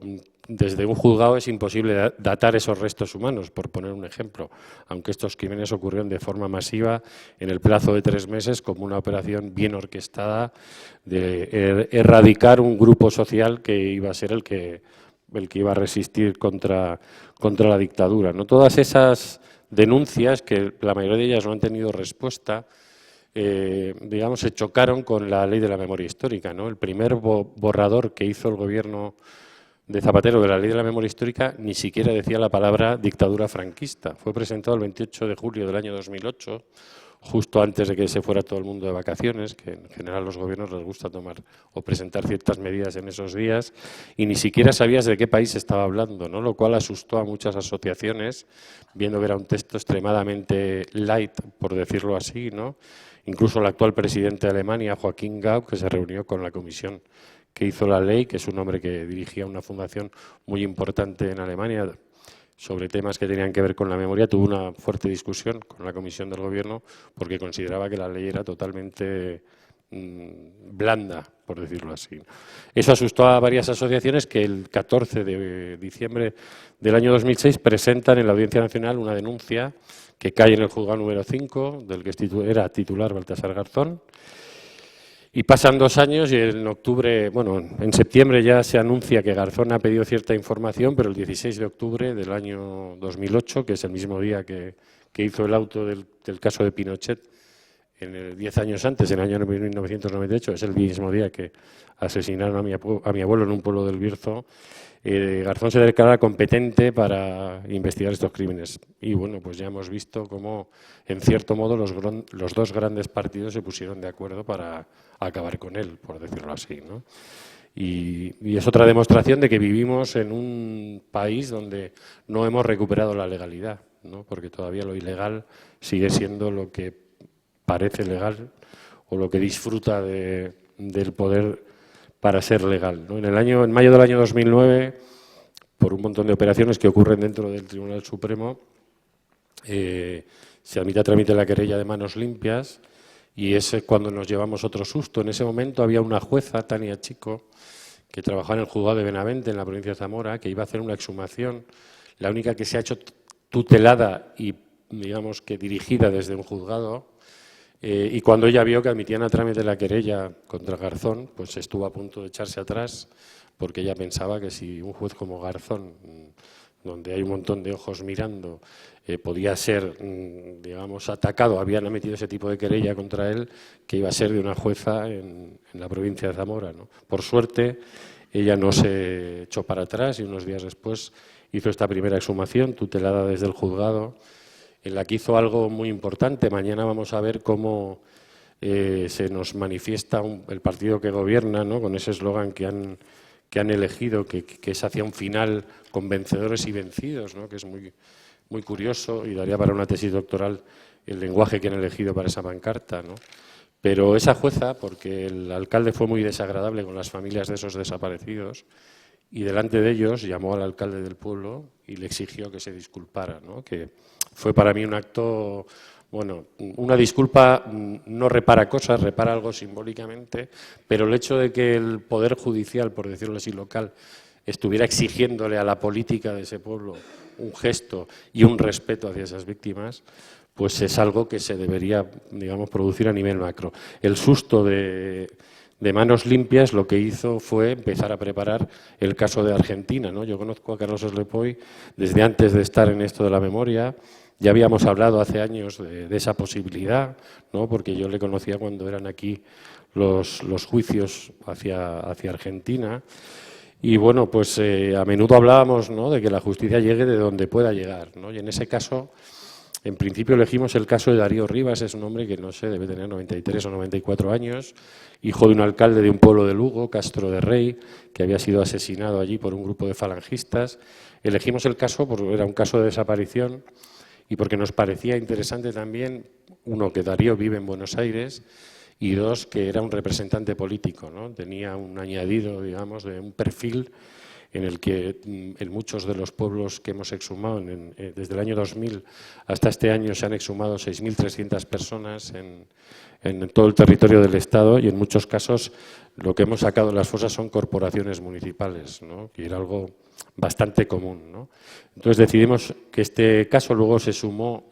desde un juzgado es imposible datar esos restos humanos, por poner un ejemplo, aunque estos crímenes ocurrieron de forma masiva en el plazo de 3 meses como una operación bien orquestada de erradicar un grupo social que iba a ser el que iba a resistir contra la dictadura, ¿no? Todas esas denuncias, que la mayoría de ellas no han tenido respuesta, digamos, se chocaron con la ley de la memoria histórica, ¿no? El primer borrador que hizo el gobierno de Zapatero de la ley de la memoria histórica ni siquiera decía la palabra dictadura franquista. Fue presentado el 28 de julio del año 2008, justo antes de que se fuera todo el mundo de vacaciones, que en general a los gobiernos les gusta tomar o presentar ciertas medidas en esos días, y ni siquiera sabías de qué país se estaba hablando, ¿no? Lo cual asustó a muchas asociaciones, viendo que era un texto extremadamente light, por decirlo así, ¿no? Incluso el actual presidente de Alemania, Joachim Gauck, que se reunió con la comisión que hizo la ley, que es un hombre que dirigía una fundación muy importante en Alemania sobre temas que tenían que ver con la memoria, tuvo una fuerte discusión con la comisión del gobierno porque consideraba que la ley era totalmente blanda, por decirlo así. Eso asustó a varias asociaciones que el 14 de diciembre del año 2006 presentan en la Audiencia Nacional una denuncia que cae en el juzgado número 5, del que era titular Baltasar Garzón. Y pasan 2 años y en septiembre ya se anuncia que Garzón ha pedido cierta información, pero el 16 de octubre del año 2008, que es el mismo día que hizo el auto del caso de Pinochet, 10 años antes, en el año 1998, es el mismo día que asesinaron a mi abuelo en un pueblo del Bierzo, Garzón se declara competente para investigar estos crímenes. Y bueno, pues ya hemos visto cómo, en cierto modo, los 2 grandes partidos se pusieron de acuerdo para acabar con él, por decirlo así, ¿no? Y es otra demostración de que vivimos en un país donde no hemos recuperado la legalidad, ¿no? Porque todavía lo ilegal sigue siendo lo que parece legal o lo que disfruta del poder para ser legal, ¿no? En mayo del año 2009, por un montón de operaciones que ocurren dentro del Tribunal Supremo, se admite a trámite la querella de manos limpias y es cuando nos llevamos otro susto. En ese momento había una jueza, Tania Chico, que trabajaba en el juzgado de Benavente, en la provincia de Zamora, que iba a hacer una exhumación, la única que se ha hecho tutelada y, digamos, que dirigida desde un juzgado, y cuando ella vio que admitían a trámite la querella contra Garzón, pues estuvo a punto de echarse atrás, porque ella pensaba que si un juez como Garzón, donde hay un montón de ojos mirando, podía ser, digamos, atacado, habían metido ese tipo de querella contra él, que iba a ser de una jueza en la provincia de Zamora, ¿no? Por suerte, ella no se echó para atrás y unos días después hizo esta primera exhumación, tutelada desde el juzgado, en la que hizo algo muy importante. Mañana vamos a ver cómo se nos manifiesta el partido que gobierna, ¿no? Con ese eslogan que han elegido, que es hacia un final con vencedores y vencidos, ¿no? Que es muy curioso y daría para una tesis doctoral el lenguaje que han elegido para esa pancarta, ¿no? Pero esa jueza, porque el alcalde fue muy desagradable con las familias de esos desaparecidos, y delante de ellos llamó al alcalde del pueblo y le exigió que se disculpara, ¿no? Que fue para mí un acto, bueno, una disculpa no repara cosas, repara algo simbólicamente, pero el hecho de que el Poder Judicial, por decirlo así, local, estuviera exigiéndole a la política de ese pueblo un gesto y un respeto hacia esas víctimas, pues es algo que se debería, digamos, producir a nivel macro. El susto de manos limpias lo que hizo fue empezar a preparar el caso de Argentina, ¿no? Yo conozco a Carlos Eslepoy desde antes de estar en esto de la memoria. Ya habíamos hablado hace años de esa posibilidad, ¿no? Porque yo le conocía cuando eran aquí los juicios hacia Argentina. Y bueno, pues a menudo hablábamos, ¿no?, de que la justicia llegue de donde pueda llegar, ¿no? Y en ese caso, en principio elegimos el caso de Darío Rivas. Es un hombre que, no sé, debe tener 93 o 94 años, hijo de un alcalde de un pueblo de Lugo, Castro de Rey, que había sido asesinado allí por un grupo de falangistas. Elegimos el caso porque era un caso de desaparición y porque nos parecía interesante también, uno, que Darío vive en Buenos Aires, y dos, que era un representante político, ¿no? Tenía un añadido, digamos, de un perfil en el que en muchos de los pueblos que hemos exhumado, desde el año 2000 hasta este año, se han exhumado 6.300 personas en todo el territorio del Estado, y en muchos casos lo que hemos sacado de las fosas son corporaciones municipales, ¿no? Que era algo bastante común, ¿no? Entonces decidimos que este caso, luego se sumó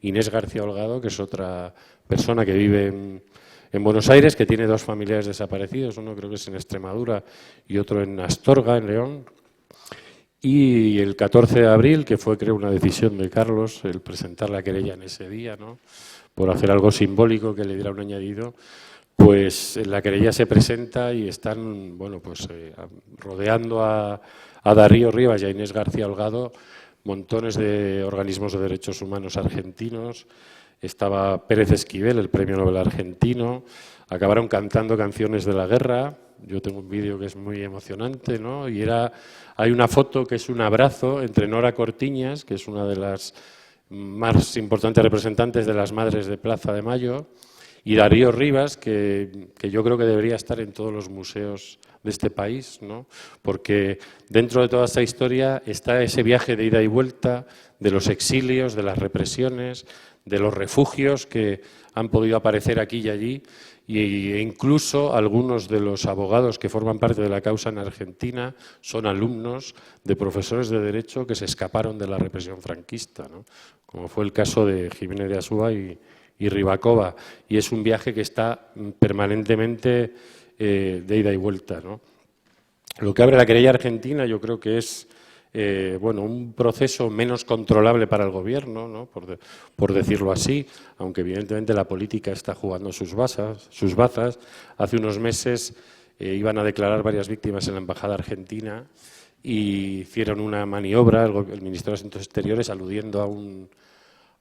Inés García Holgado, que es otra persona que vive en Buenos Aires, que tiene dos familiares desaparecidos, uno creo que es en Extremadura y otro en Astorga, en León. Y el 14 de abril, que fue, creo, una decisión de Carlos, el presentar la querella en ese día, ¿no?, por hacer algo simbólico que le diera un añadido, pues la querella se presenta y están, bueno, pues rodeando a Darío Rivas y a Inés García Holgado montones de organismos de derechos humanos argentinos. Estaba Pérez Esquivel, el premio Nobel argentino. Acabaron cantando canciones de la guerra. Yo tengo un vídeo que es muy emocionante, ¿no? Y hay una foto que es un abrazo entre Nora Cortiñas, que es una de las más importantes representantes de las Madres de Plaza de Mayo, y Darío Rivas, que yo creo que debería estar en todos los museos de este país, ¿no? Porque dentro de toda esta historia está ese viaje de ida y vuelta, de los exilios, de las represiones, de los refugios que han podido aparecer aquí y allí, e incluso algunos de los abogados que forman parte de la causa en Argentina son alumnos de profesores de Derecho que se escaparon de la represión franquista, ¿no? Como fue el caso de Jiménez de Asúa y Ribakova, y es un viaje que está permanentemente de ida y vuelta, ¿no? Lo que abre la querella argentina yo creo que es bueno, un proceso menos controlable para el gobierno, ¿no?, por decirlo así, aunque evidentemente la política está jugando sus bazas. Hace unos meses iban a declarar varias víctimas en la Embajada Argentina y hicieron una maniobra, el Ministerio de Asuntos Exteriores, aludiendo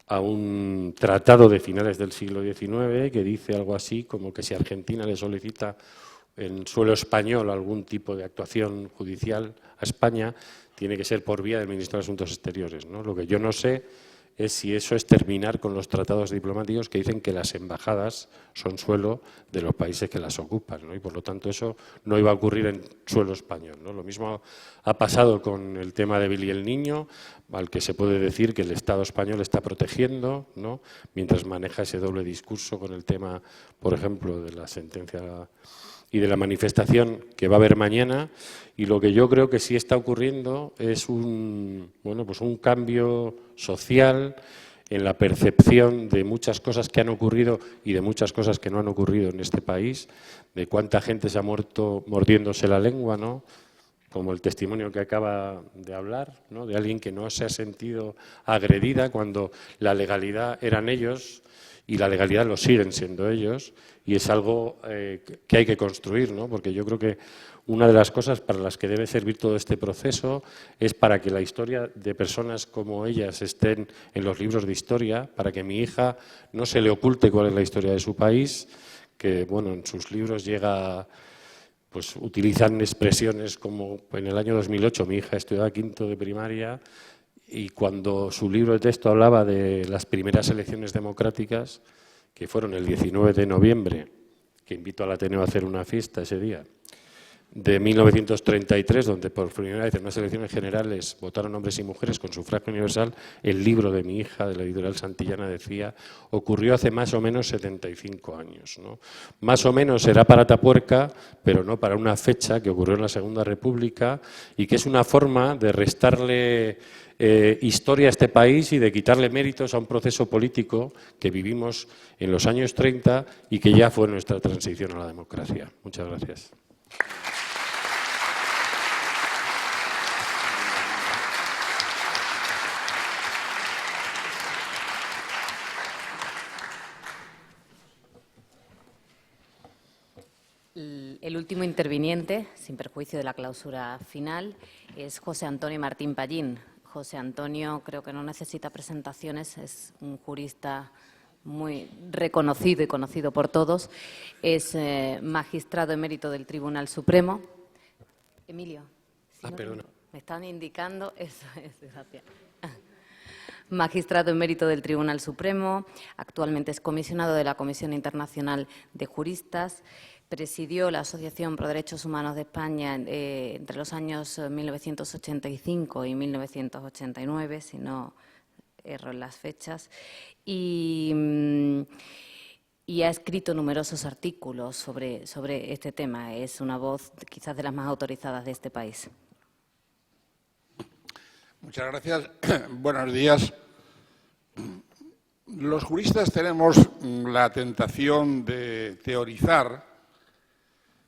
a un tratado de finales del siglo XIX que dice algo así como que si Argentina le solicita en suelo español algún tipo de actuación judicial a España, tiene que ser por vía del Ministerio de Asuntos Exteriores, ¿no? Lo que yo no sé es si eso es terminar con los tratados diplomáticos que dicen que las embajadas son suelo de los países que las ocupan, ¿no? Y por lo tanto eso no iba a ocurrir en suelo español, ¿no? Lo mismo ha pasado con el tema de Billy el Niño, al que se puede decir que el Estado español está protegiendo, ¿no? Mientras maneja ese doble discurso con el tema, por ejemplo, de la sentencia y de la manifestación que va a haber mañana. Y lo que yo creo que sí está ocurriendo es un cambio social en la percepción de muchas cosas que han ocurrido y de muchas cosas que no han ocurrido en este país, de cuánta gente se ha muerto mordiéndose la lengua, ¿no? Como el testimonio que acaba de hablar, ¿no? De alguien que no se ha sentido agredida cuando la legalidad eran ellos y la legalidad lo siguen siendo ellos, y es algo que hay que construir, ¿no? Porque yo creo que una de las cosas para las que debe servir todo este proceso es para que la historia de personas como ellas estén en los libros de historia, para que mi hija no se le oculte cuál es la historia de su país, que bueno, en sus libros llega, pues utilizan expresiones como en el año 2008 mi hija estudiaba quinto de primaria, y cuando su libro de texto hablaba de las primeras elecciones democráticas, que fueron el 19 de noviembre, que invito al Ateneo a hacer una fiesta ese día, de 1933, donde por primera vez en unas elecciones generales votaron hombres y mujeres con sufragio universal, el libro de mi hija, de la editorial Santillana, decía, ocurrió hace más o menos 75 años, ¿no? Más o menos será para Atapuerca, pero no para una fecha que ocurrió en la Segunda República y que es una forma de restarle historia a este país y de quitarle méritos a un proceso político que vivimos en los años 30 y que ya fue nuestra transición a la democracia. Muchas gracias. El último interviniente, sin perjuicio de la clausura final, es José Antonio Martín Pallín. José Antonio creo que no necesita presentaciones, es un jurista muy reconocido y conocido por todos. Es magistrado emérito del Tribunal Supremo. Emilio. Perdona. Me están indicando, eso es, gracias. Magistrado emérito del Tribunal Supremo, actualmente es comisionado de la Comisión Internacional de Juristas, presidió la Asociación Pro Derechos Humanos de España entre los años 1985 y 1989, si no erro en las fechas, y ha escrito numerosos artículos sobre este tema. Es una voz quizás de las más autorizadas de este país. Muchas gracias. Buenos días. Los juristas tenemos la tentación de teorizar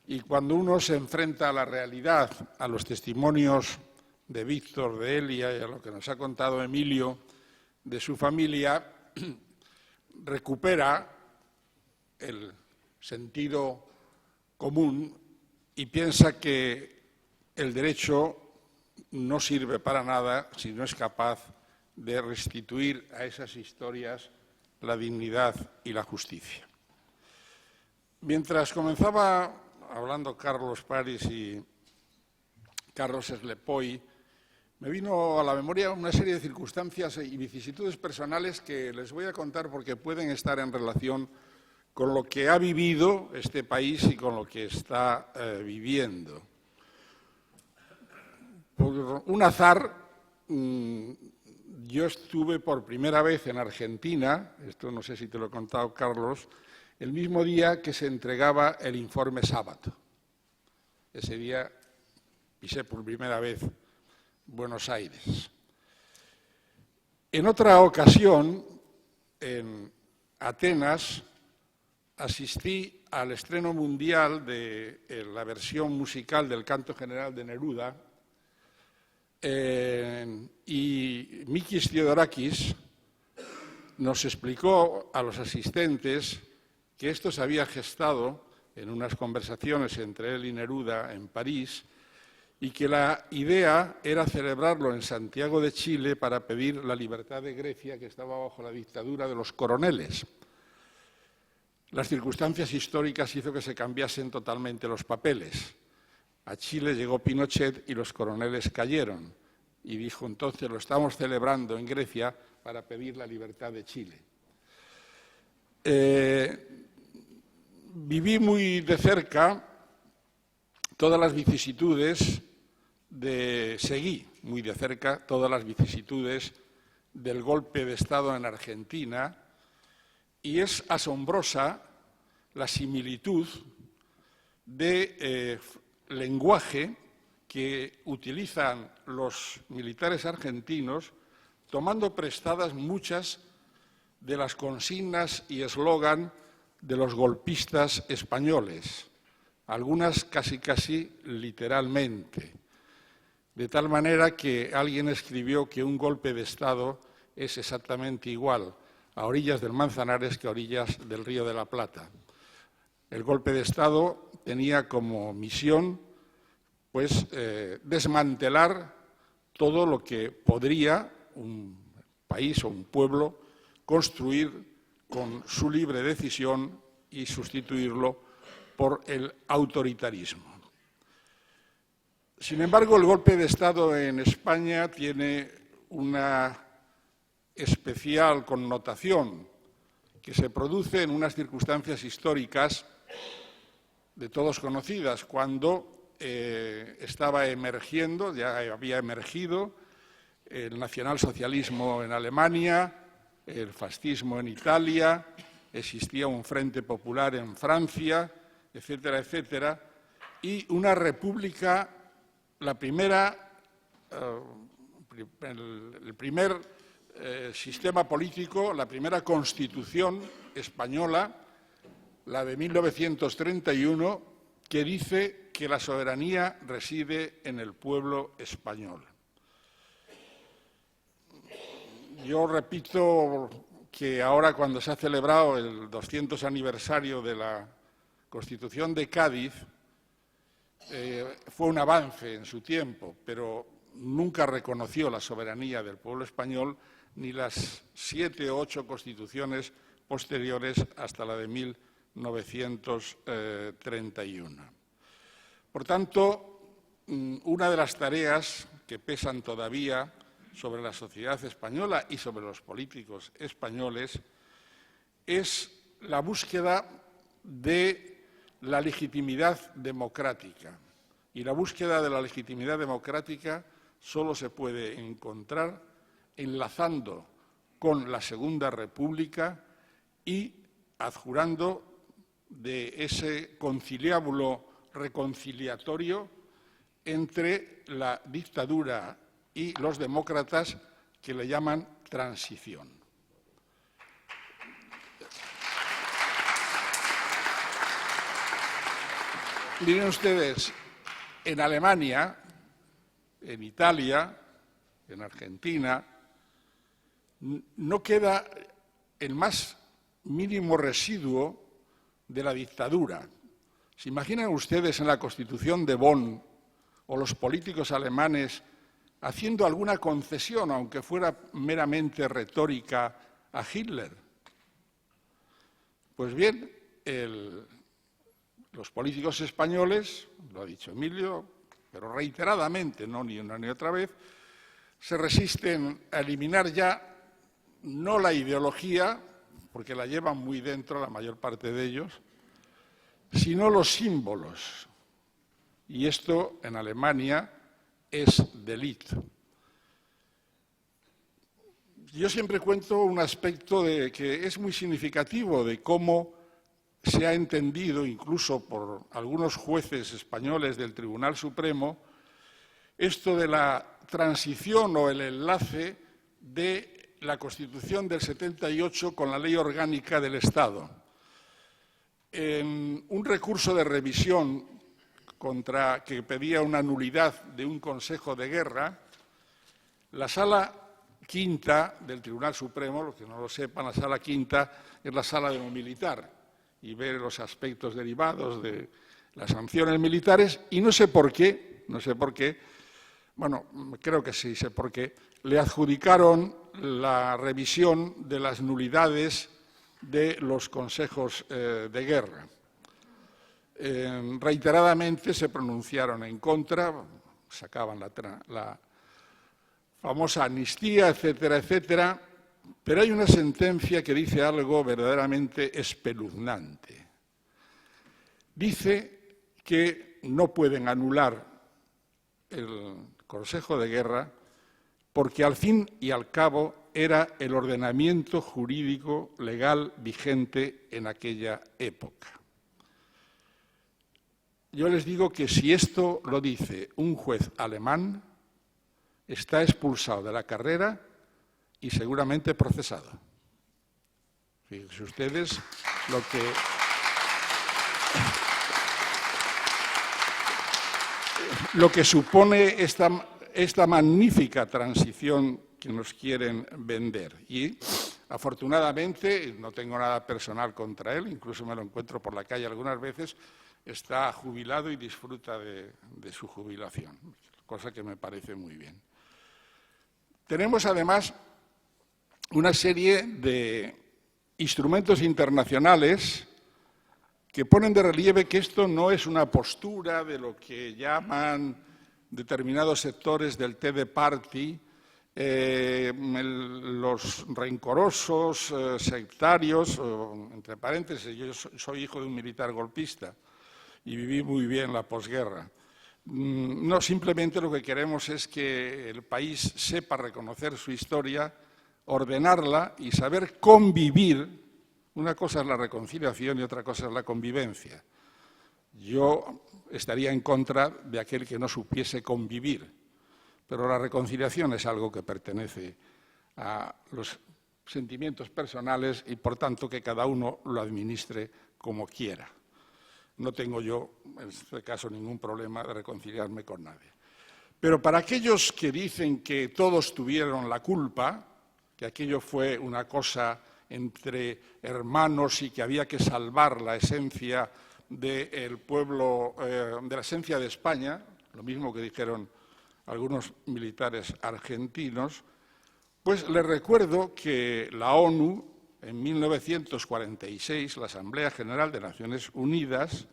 y cuando uno se enfrenta a la realidad, a los testimonios de Víctor, de Elia y a lo que nos ha contado Emilio de su familia, recupera el sentido común y piensa que el derecho no sirve para nada si no es capaz de restituir a esas historias la dignidad y la justicia. Mientras comenzaba hablando Carlos París y Carlos Eslepoy, me vino a la memoria una serie de circunstancias y vicisitudes personales que les voy a contar porque pueden estar en relación con lo que ha vivido este país y con lo que está viviendo. Por un azar, yo estuve por primera vez en Argentina, esto no sé si te lo he contado, Carlos, el mismo día que se entregaba el informe Sábato. Ese día pisé por primera vez Buenos Aires. En otra ocasión, en Atenas, asistí al estreno mundial de la versión musical del Canto General de Neruda, y Mikis Theodorakis nos explicó a los asistentes que esto se había gestado en unas conversaciones entre él y Neruda en París y que la idea era celebrarlo en Santiago de Chile para pedir la libertad de Grecia, que estaba bajo la dictadura de los coroneles. Las circunstancias históricas hizo que se cambiasen totalmente los papeles. A Chile llegó Pinochet y los coroneles cayeron. Y dijo entonces, lo estamos celebrando en Grecia para pedir la libertad de Chile. Viví muy de cerca todas las vicisitudes seguí muy de cerca todas las vicisitudes del golpe de Estado en Argentina, y es asombrosa la similitud de lenguaje que utilizan los militares argentinos, tomando prestadas muchas de las consignas y eslogan de los golpistas españoles, algunas casi literalmente. De tal manera que alguien escribió que un golpe de Estado es exactamente igual a orillas del Manzanares que a orillas del Río de la Plata. El golpe de Estado tenía como misión, pues, desmantelar todo lo que podría un país o un pueblo construir con su libre decisión y sustituirlo por el autoritarismo. Sin embargo, el golpe de Estado en España tiene una especial connotación que se produce en unas circunstancias históricas de todos conocidas, cuando estaba emergiendo, ya había emergido, el nacionalsocialismo en Alemania, el fascismo en Italia, existía un frente popular en Francia, etcétera, etcétera, y una república, la primera, el primer sistema político, la primera constitución española, la de 1931, que dice que la soberanía reside en el pueblo español. Yo repito que ahora, cuando se ha celebrado el 200 aniversario de la Constitución de Cádiz, fue un avance en su tiempo, pero nunca reconoció la soberanía del pueblo español ni las 7 o 8 constituciones posteriores hasta la de 1931. Por tanto, una de las tareas que pesan todavía sobre la sociedad española y sobre los políticos españoles es la búsqueda de la legitimidad democrática. Y la búsqueda de la legitimidad democrática solo se puede encontrar enlazando con la Segunda República y adjurando de ese conciliábulo reconciliatorio entre la dictadura y los demócratas, que le llaman transición. Miren ustedes, en Alemania, en Italia, en Argentina, no queda el más mínimo residuo de la dictadura. ¿Se imaginan ustedes en la Constitución de Bonn o los políticos alemanes haciendo alguna concesión, aunque fuera meramente retórica, a Hitler? Pues bien, los políticos españoles, lo ha dicho Emilio, pero reiteradamente, no ni una ni otra vez, se resisten a eliminar ya no la ideología, porque la llevan muy dentro la mayor parte de ellos, sino los símbolos. Y esto en Alemania es delito. Yo siempre cuento un aspecto que es muy significativo de cómo se ha entendido, incluso por algunos jueces españoles del Tribunal Supremo, esto de la transición o el enlace de la Constitución del 78 con la Ley Orgánica del Estado. En un recurso de revisión que pedía una nulidad de un Consejo de Guerra, la Sala Quinta del Tribunal Supremo, los que no lo sepan, la Sala Quinta es la sala de lo militar y ver los aspectos derivados de las sanciones militares, y no sé por qué, bueno, creo que sí sé por qué, le adjudicaron la revisión de las nulidades de los consejos de guerra. Reiteradamente se pronunciaron en contra, sacaban la famosa amnistía, etcétera, etcétera, Pero hay una sentencia que dice algo verdaderamente espeluznante. Dice que no pueden anular el Consejo de Guerra porque al fin y al cabo era el ordenamiento jurídico legal vigente en aquella época. Yo les digo que si esto lo dice un juez alemán, está expulsado de la carrera y seguramente procesado. Fíjense ustedes lo que supone esta magnífica transición que nos quieren vender. Y afortunadamente, no tengo nada personal contra él, incluso me lo encuentro por la calle algunas veces, está jubilado y disfruta de su jubilación, cosa que me parece muy bien. Tenemos además una serie de instrumentos internacionales que ponen de relieve que esto no es una postura de lo que llaman determinados sectores del Tea Party, los rencorosos, sectarios, entre paréntesis, yo soy hijo de un militar golpista y viví muy bien la posguerra. No, simplemente lo que queremos es que el país sepa reconocer su historia, ordenarla y saber convivir. Una cosa es la reconciliación y otra cosa es la convivencia. Yo estaría en contra de aquel que no supiese convivir, pero la reconciliación es algo que pertenece a los sentimientos personales y, por tanto, que cada uno lo administre como quiera. No tengo yo, en este caso, ningún problema de reconciliarme con nadie. Pero para aquellos que dicen que todos tuvieron la culpa, que aquello fue una cosa entre hermanos y que había que salvar la esencia del pueblo, de la esencia de España, lo mismo que dijeron algunos militares argentinos, pues les recuerdo que la ONU, en 1946, la Asamblea General de Naciones Unidas,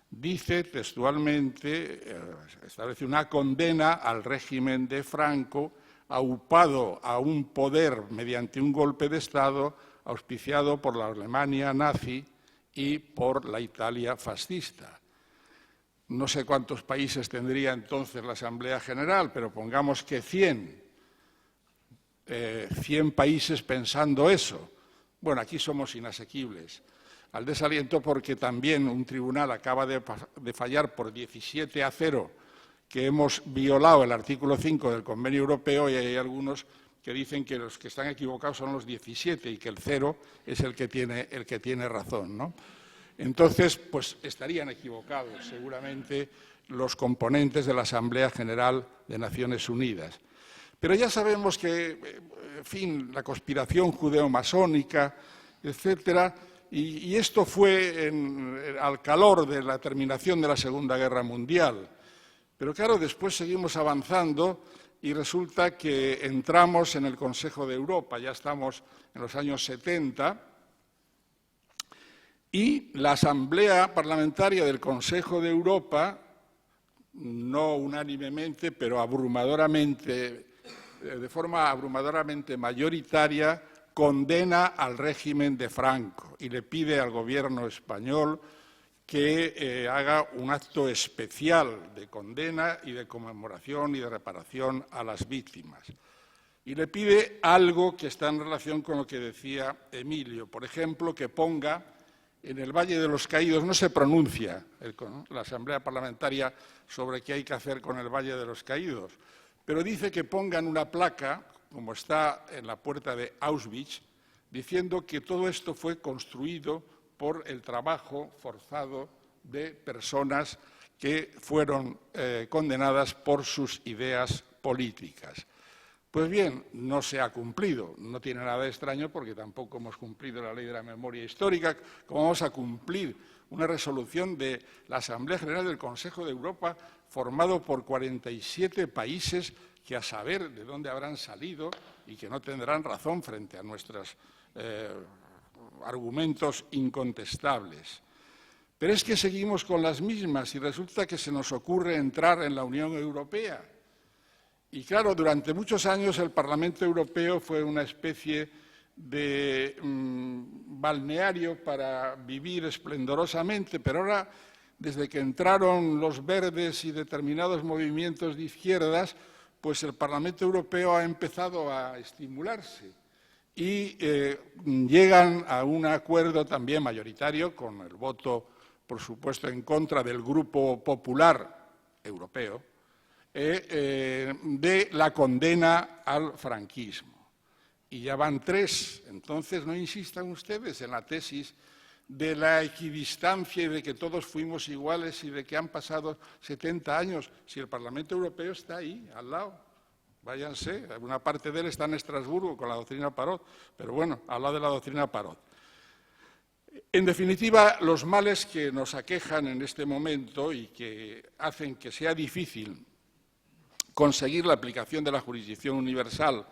dice textualmente, establece una condena al régimen de Franco, aupado a un poder mediante un golpe de Estado auspiciado por la Alemania nazi y por la Italia fascista. No sé cuántos países tendría entonces la Asamblea General, pero pongamos que 100 países pensando eso. Bueno, aquí somos inasequibles. Al desaliento porque también un tribunal acaba de fallar por 17-0 que hemos violado el artículo 5 del Convenio Europeo y hay algunos que dicen que los que están equivocados son los 17 y que el 0 es el que tiene razón, ¿no? Entonces, pues estarían equivocados seguramente los componentes de la Asamblea General de Naciones Unidas. Pero ya sabemos que, en fin, la conspiración judeo-masónica, etcétera, y esto fue al calor de la terminación de la Segunda Guerra Mundial. Pero claro, después seguimos avanzando y resulta que entramos en el Consejo de Europa, ya estamos en los años 70, y la Asamblea Parlamentaria del Consejo de Europa, no unánimemente, pero abrumadoramente, de forma abrumadoramente mayoritaria, condena al régimen de Franco y le pide al gobierno español que haga un acto especial de condena y de conmemoración y de reparación a las víctimas. Y le pide algo que está en relación con lo que decía Emilio. Por ejemplo, que ponga en el Valle de los Caídos, no se pronuncia la Asamblea Parlamentaria sobre qué hay que hacer con el Valle de los Caídos, pero dice que pongan una placa, como está en la puerta de Auschwitz, diciendo que todo esto fue construido por el trabajo forzado de personas que fueron condenadas por sus ideas políticas. Pues bien, no se ha cumplido, no tiene nada de extraño porque tampoco hemos cumplido la ley de la memoria histórica, como vamos a cumplir una resolución de la Asamblea General del Consejo de Europa formado por 47 países que a saber de dónde habrán salido y que no tendrán razón frente a nuestros argumentos incontestables. Pero es que seguimos con las mismas y resulta que se nos ocurre entrar en la Unión Europea. Y claro, durante muchos años el Parlamento Europeo fue una especie de balneario para vivir esplendorosamente, pero ahora, desde que entraron los verdes y determinados movimientos de izquierdas, pues el Parlamento Europeo ha empezado a estimularse y llegan a un acuerdo también mayoritario, con el voto, por supuesto, en contra del Grupo Popular Europeo, de la condena al franquismo. Y ya van 3. Entonces, no insistan ustedes en la tesis de la equidistancia y de que todos fuimos iguales y de que han pasado 70 años, si el Parlamento Europeo está ahí, al lado. Váyanse, una parte de él está en Estrasburgo con la doctrina Parot, pero bueno, al lado de la doctrina Parot. En definitiva, los males que nos aquejan en este momento y que hacen que sea difícil conseguir la aplicación de la jurisdicción universal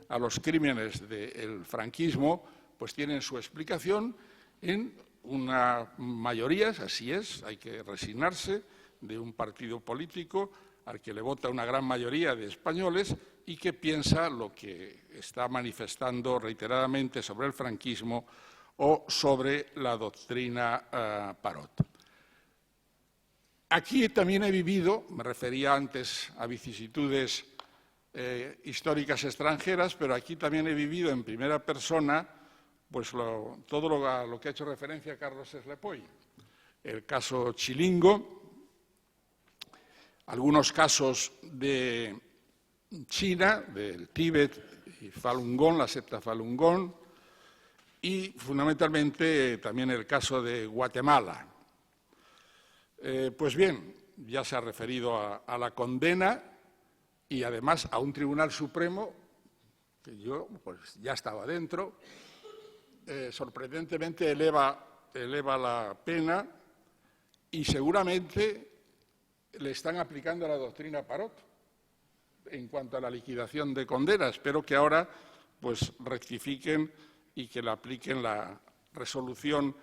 a los crímenes del franquismo, pues tienen su explicación en una mayoría, así es, hay que resignarse, de un partido político al que le vota una gran mayoría de españoles y que piensa lo que está manifestando reiteradamente sobre el franquismo o sobre la doctrina Parot. Aquí también he vivido, me refería antes a vicisitudes históricas extranjeras, pero aquí también he vivido en primera persona pues todo lo que ha hecho referencia Carlos Eslepoy. El caso Chilingo, algunos casos de China, del Tíbet y Falun Gong, la secta Falun Gong, y fundamentalmente también el caso de Guatemala. Pues bien, ya se ha referido a la condena y además a un Tribunal Supremo, que yo pues, ya estaba dentro, sorprendentemente eleva la pena y seguramente le están aplicando la doctrina Parot en cuanto a la liquidación de condenas. Espero que ahora pues, rectifiquen y que le apliquen la resolución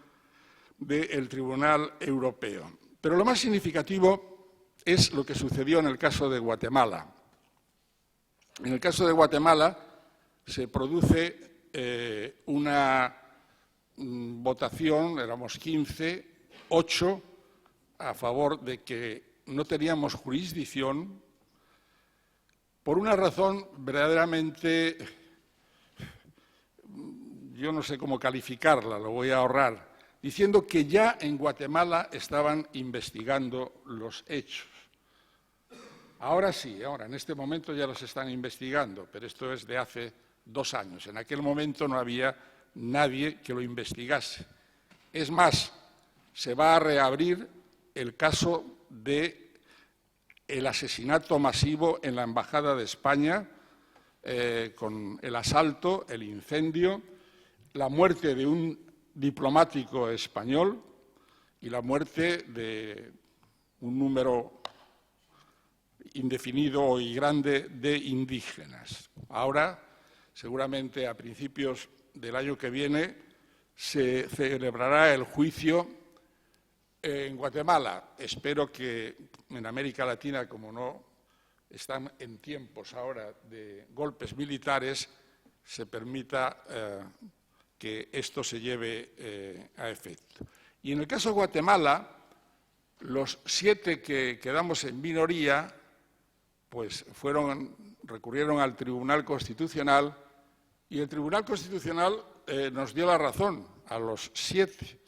del Tribunal Europeo. Pero lo más significativo es lo que sucedió en el caso de Guatemala. En el caso de Guatemala se produce una votación, éramos 15, 8 a favor de que no teníamos jurisdicción por una razón verdaderamente, yo no sé cómo calificarla, lo voy a ahorrar, diciendo que ya en Guatemala estaban investigando los hechos. Ahora sí, ahora en este momento ya los están investigando, pero esto es de hace 2 años. En aquel momento no había nadie que lo investigase. Es más, se va a reabrir el caso del asesinato masivo en la Embajada de España, con el asalto, el incendio, la muerte de un diplomático español y la muerte de un número indefinido y grande de indígenas. Ahora, seguramente a principios del año que viene, se celebrará el juicio en Guatemala. Espero que en América Latina, como no están en tiempos ahora de golpes militares, se permita que esto se lleve a efecto. Y en el caso de Guatemala, los 7 que quedamos en minoría, pues recurrieron al Tribunal Constitucional y el Tribunal Constitucional nos dio la razón a los 7.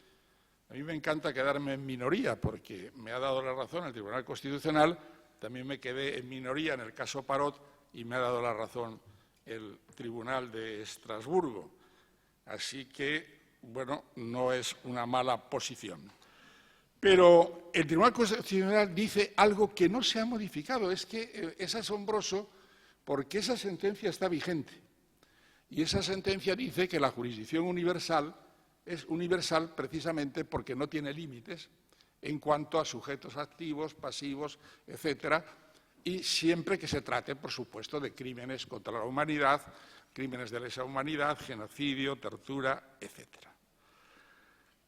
A mí me encanta quedarme en minoría porque me ha dado la razón el Tribunal Constitucional, también me quedé en minoría en el caso Parot y me ha dado la razón el Tribunal de Estrasburgo. Así que, bueno, no es una mala posición. Pero el Tribunal Constitucional dice algo que no se ha modificado. Es que es asombroso porque esa sentencia está vigente. Y esa sentencia dice que la jurisdicción universal es universal precisamente porque no tiene límites en cuanto a sujetos activos, pasivos, etcétera, y siempre que se trate, por supuesto, de crímenes contra la humanidad, crímenes de lesa humanidad, genocidio, tortura, etcétera.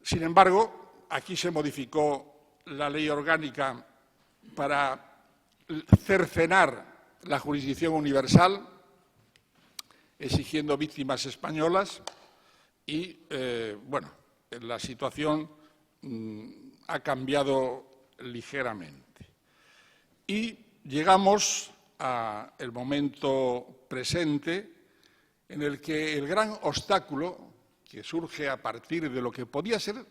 Sin embargo, aquí se modificó la ley orgánica para cercenar la jurisdicción universal, exigiendo víctimas españolas y, bueno, la situación ha cambiado ligeramente. Y llegamos al momento presente en el que el gran obstáculo que surge a partir de lo que podía ser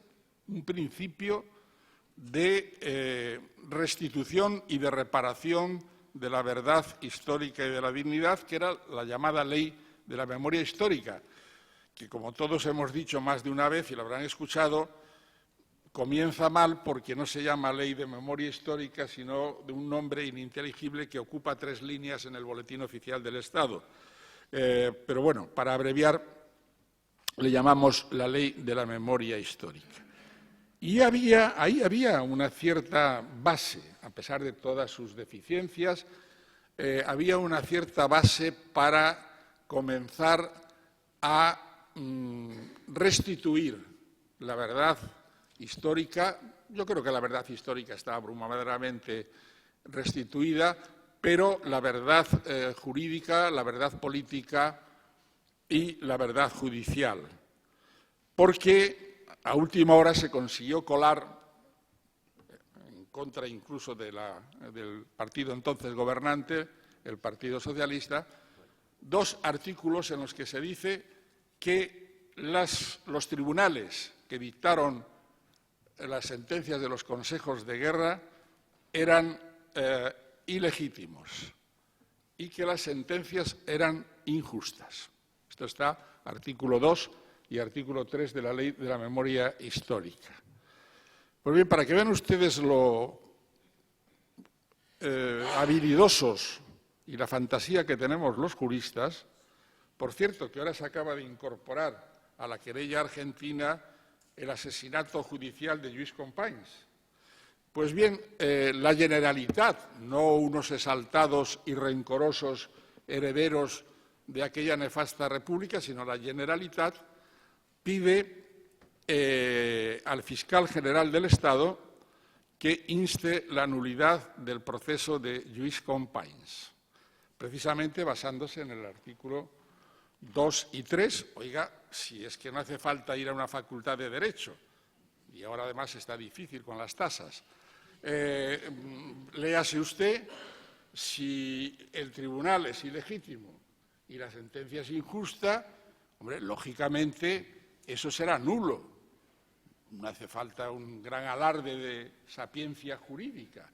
un principio de restitución y de reparación de la verdad histórica y de la dignidad, que era la llamada ley de la memoria histórica, que, como todos hemos dicho más de una vez y lo habrán escuchado, comienza mal porque no se llama ley de memoria histórica, sino de un nombre ininteligible que ocupa 3 líneas en el Boletín Oficial del Estado. Pero bueno, para abreviar, le llamamos la ley de la memoria histórica. Y ahí había una cierta base, a pesar de todas sus deficiencias, había una cierta base para comenzar a restituir la verdad histórica. Yo creo que la verdad histórica está abrumadoramente restituida, pero la verdad jurídica, la verdad política y la verdad judicial. Porque a última hora se consiguió colar, en contra incluso del partido entonces gobernante, el Partido Socialista, 2 artículos en los que se dice que los tribunales que dictaron las sentencias de los consejos de guerra eran ilegítimos y que las sentencias eran injustas. Esto está artículo 2 y artículo 3 de la Ley de la Memoria Histórica. Pues bien, para que vean ustedes lo habilidosos y la fantasía que tenemos los juristas, por cierto, que ahora se acaba de incorporar a la querella argentina el asesinato judicial de Lluís Companys. Pues bien, la Generalitat, no unos exaltados y rencorosos herederos de aquella nefasta república, sino la Generalitat, pide al fiscal general del Estado que inste la nulidad del proceso de Lluís Companys, precisamente basándose en el artículo 2 y 3. Oiga, si es que no hace falta ir a una facultad de Derecho, y ahora además está difícil con las tasas. Léase usted, si el tribunal es ilegítimo y la sentencia es injusta, hombre, lógicamente eso será nulo. No hace falta un gran alarde de sapiencia jurídica.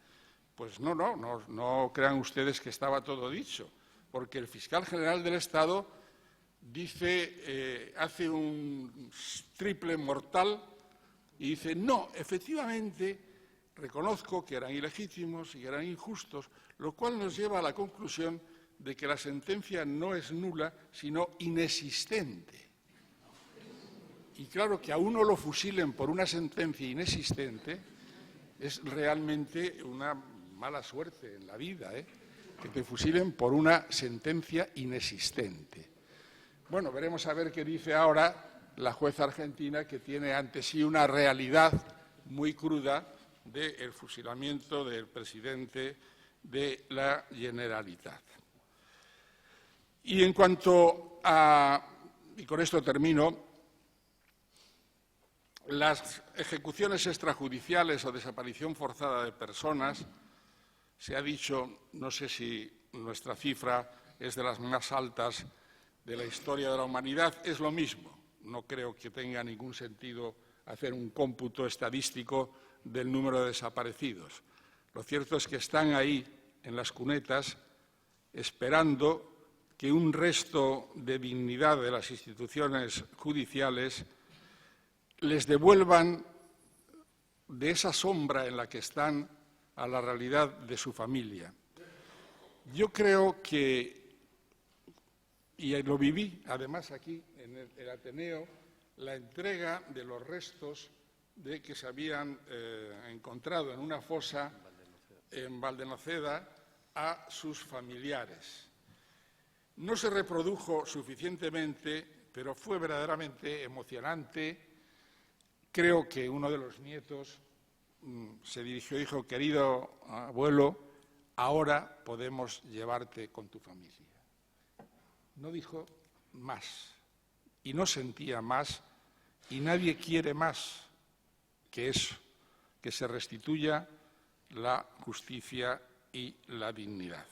Pues no crean ustedes que estaba todo dicho, porque el fiscal general del Estado dice, hace un triple mortal y dice, no, efectivamente, reconozco que eran ilegítimos y que eran injustos, lo cual nos lleva a la conclusión de que la sentencia no es nula, sino inexistente. Y claro, que a uno lo fusilen por una sentencia inexistente es realmente una mala suerte en la vida, que te fusilen por una sentencia inexistente. Bueno, veremos a ver qué dice ahora la jueza argentina, que tiene ante sí una realidad muy cruda del fusilamiento del presidente de la Generalitat. Y en cuanto a, y con esto termino, las ejecuciones extrajudiciales o desaparición forzada de personas, se ha dicho, no sé si nuestra cifra es de las más altas de la historia de la humanidad, es lo mismo. No creo que tenga ningún sentido hacer un cómputo estadístico del número de desaparecidos. Lo cierto es que están ahí, en las cunetas, esperando que un resto de dignidad de las instituciones judiciales les devuelvan de esa sombra en la que están a la realidad de su familia. Yo creo que, y lo viví además aquí en el Ateneo, la entrega de los restos de que se habían encontrado en una fosa en Valdenoceda a sus familiares. No se reprodujo suficientemente, pero fue verdaderamente emocionante. Creo que uno de los nietos se dirigió y dijo, querido abuelo, ahora podemos llevarte con tu familia. No dijo más, y no sentía más, y nadie quiere más que eso, que se restituya la justicia y la dignidad.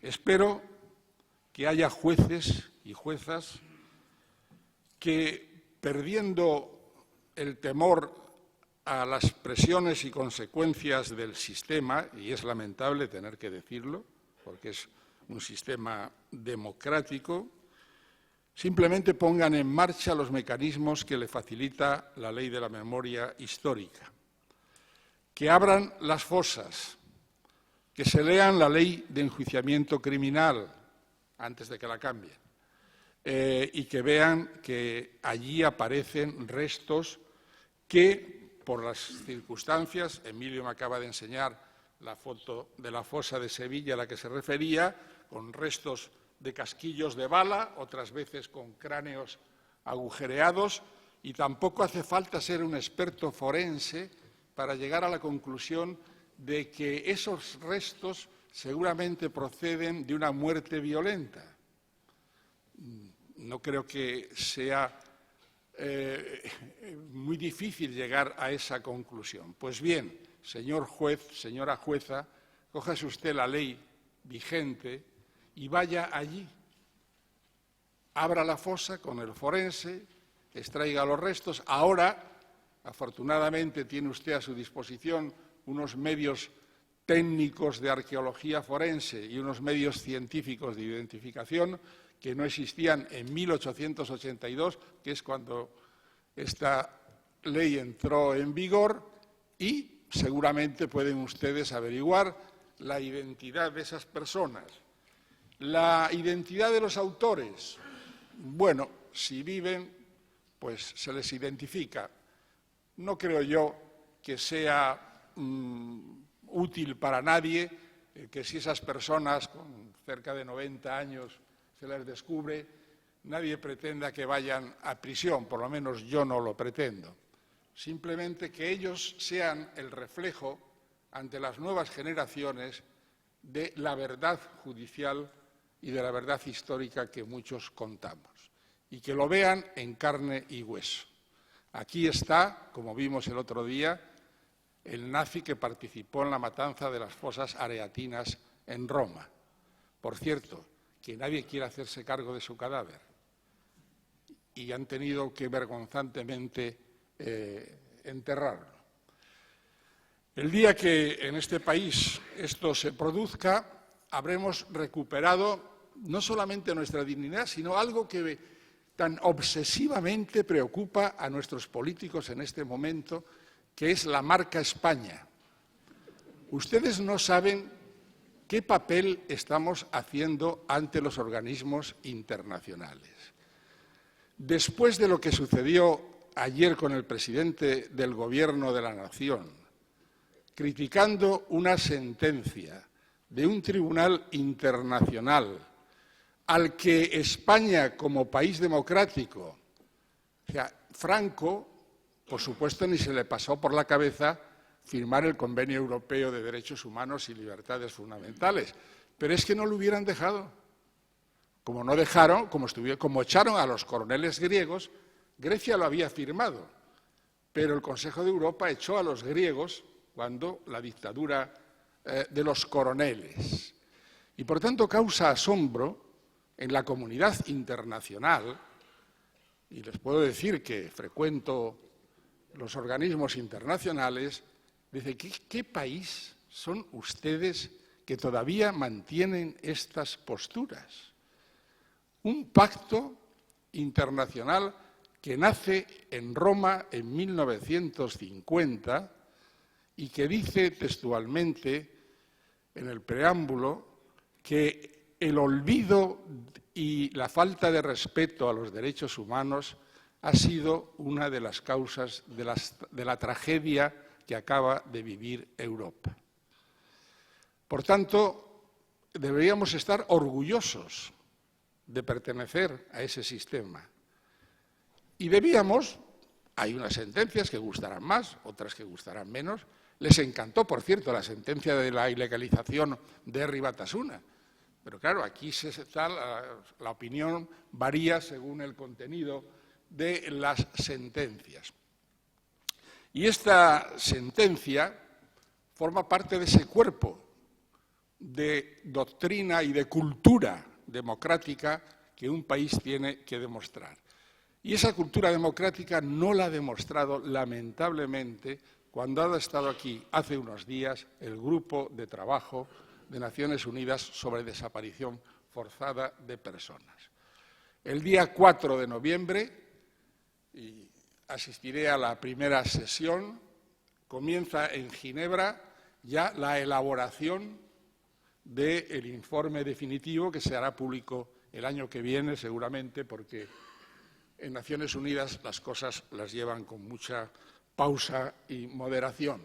Espero que haya jueces y juezas que, perdiendo el temor a las presiones y consecuencias del sistema, y es lamentable tener que decirlo, porque es un sistema democrático, simplemente pongan en marcha los mecanismos que le facilita la ley de la memoria histórica, que abran las fosas, que se lean la ley de enjuiciamiento criminal antes de que la cambien, y que vean que allí aparecen restos que, por las circunstancias, Emilio me acaba de enseñar la foto de la fosa de Sevilla a la que se refería, con restos de casquillos de bala, otras veces con cráneos agujereados, y tampoco hace falta ser un experto forense para llegar a la conclusión de que esos restos seguramente proceden de una muerte violenta. No creo que sea muy difícil llegar a esa conclusión. Pues bien, señor juez, señora jueza, cójase usted la ley vigente y vaya allí. Abra la fosa con el forense, extraiga los restos. Ahora, afortunadamente, tiene usted a su disposición unos medios técnicos de arqueología forense y unos medios científicos de identificación que no existían en 1882, que es cuando esta ley entró en vigor, y seguramente pueden ustedes averiguar la identidad de esas personas. La identidad de los autores, bueno, si viven, pues se les identifica. No creo yo que sea útil para nadie que si esas personas con cerca de 90 años se les descubre, nadie pretenda que vayan a prisión, por lo menos yo no lo pretendo. Simplemente que ellos sean el reflejo ante las nuevas generaciones de la verdad judicial y de la verdad histórica que muchos contamos, y que lo vean en carne y hueso. Aquí está, como vimos el otro día, el nazi que participó en la matanza de las fosas areatinas en Roma. Por cierto, que nadie quiere hacerse cargo de su cadáver, y han tenido que vergonzantemente enterrarlo. El día que en este país esto se produzca, habremos recuperado no solamente nuestra dignidad, sino algo que tan obsesivamente preocupa a nuestros políticos en este momento, que es la marca España. Ustedes no saben qué papel estamos haciendo ante los organismos internacionales. Después de lo que sucedió ayer con el presidente del Gobierno de la Nación, criticando una sentencia de un tribunal internacional al que España, como país democrático, o sea, Franco, por supuesto, ni se le pasó por la cabeza firmar el Convenio Europeo de Derechos Humanos y Libertades Fundamentales, pero es que no lo hubieran dejado. Como no dejaron, como echaron a los coroneles griegos, Grecia lo había firmado, pero el Consejo de Europa echó a los griegos cuando la dictadura de los coroneles. Y por tanto causa asombro en la comunidad internacional, y les puedo decir que frecuento los organismos internacionales, dice, ¿qué país son ustedes que todavía mantienen estas posturas? Un pacto internacional que nace en Roma en 1950 y que dice textualmente en el preámbulo que el olvido y la falta de respeto a los derechos humanos ha sido una de las causas de la tragedia que acaba de vivir Europa. Por tanto, deberíamos estar orgullosos de pertenecer a ese sistema. Y debíamos, hay unas sentencias que gustarán más, otras que gustarán menos, Les encantó, por cierto, la sentencia de la ilegalización de Herri Batasuna. Pero claro, aquí la opinión varía según el contenido de las sentencias. Y esta sentencia forma parte de ese cuerpo de doctrina y de cultura democrática que un país tiene que demostrar. Y esa cultura democrática no la ha demostrado, lamentablemente, cuando ha estado aquí hace unos días el Grupo de Trabajo de Naciones Unidas sobre desaparición forzada de personas. El día 4 de noviembre, y asistiré a la primera sesión, comienza en Ginebra ya la elaboración del informe definitivo que se hará público el año que viene, seguramente, porque en Naciones Unidas las cosas las llevan con mucha pausa y moderación.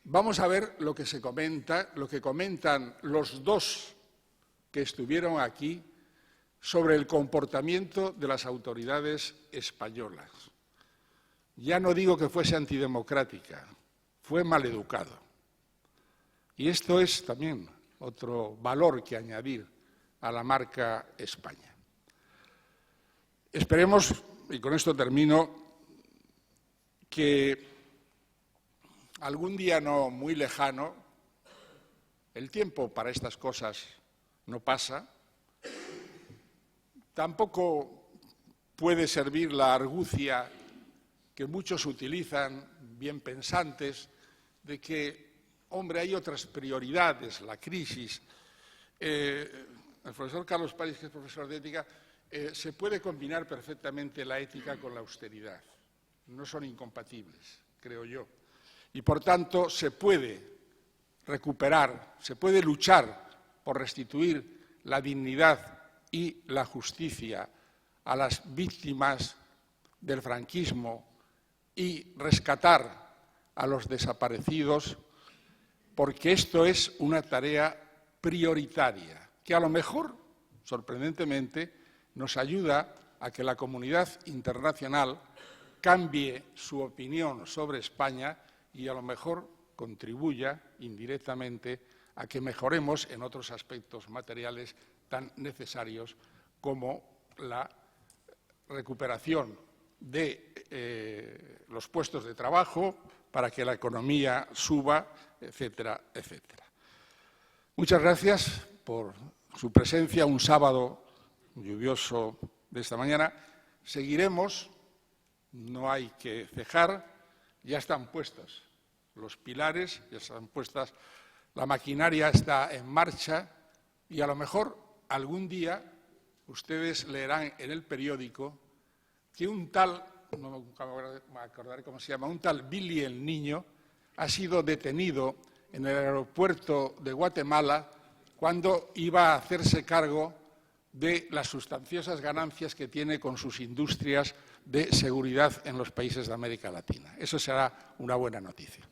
Vamos a ver lo que se comenta, lo que comentan los dos que estuvieron aquí sobre el comportamiento de las autoridades españolas. Ya no digo que fuese antidemocrática, fue maleducado. Y esto es también otro valor que añadir a la marca España. Esperemos, y con esto termino, que algún día no muy lejano, el tiempo para estas cosas no pasa, tampoco puede servir la argucia que muchos utilizan, bien pensantes, de que, hombre, hay otras prioridades, la crisis. El profesor Carlos París, que es profesor de ética, se puede combinar perfectamente la ética con la austeridad. No son incompatibles, creo yo. Y, por tanto, se puede recuperar, se puede luchar por restituir la dignidad y la justicia a las víctimas del franquismo y rescatar a los desaparecidos, porque esto es una tarea prioritaria, que a lo mejor, sorprendentemente, nos ayuda a que la comunidad internacional cambie su opinión sobre España y a lo mejor contribuya indirectamente a que mejoremos en otros aspectos materiales tan necesarios como la recuperación de los puestos de trabajo para que la economía suba, etcétera, etcétera. Muchas gracias por su presencia un sábado lluvioso de esta mañana. Seguiremos, no hay que cejar, ya están puestos los pilares, ya están puestas, la maquinaria está en marcha y a lo mejor algún día ustedes leerán en el periódico que un tal, no me acordaré cómo se llama, un tal Billy el Niño ha sido detenido en el aeropuerto de Guatemala cuando iba a hacerse cargo de las sustanciosas ganancias que tiene con sus industrias de seguridad en los países de América Latina. Eso será una buena noticia.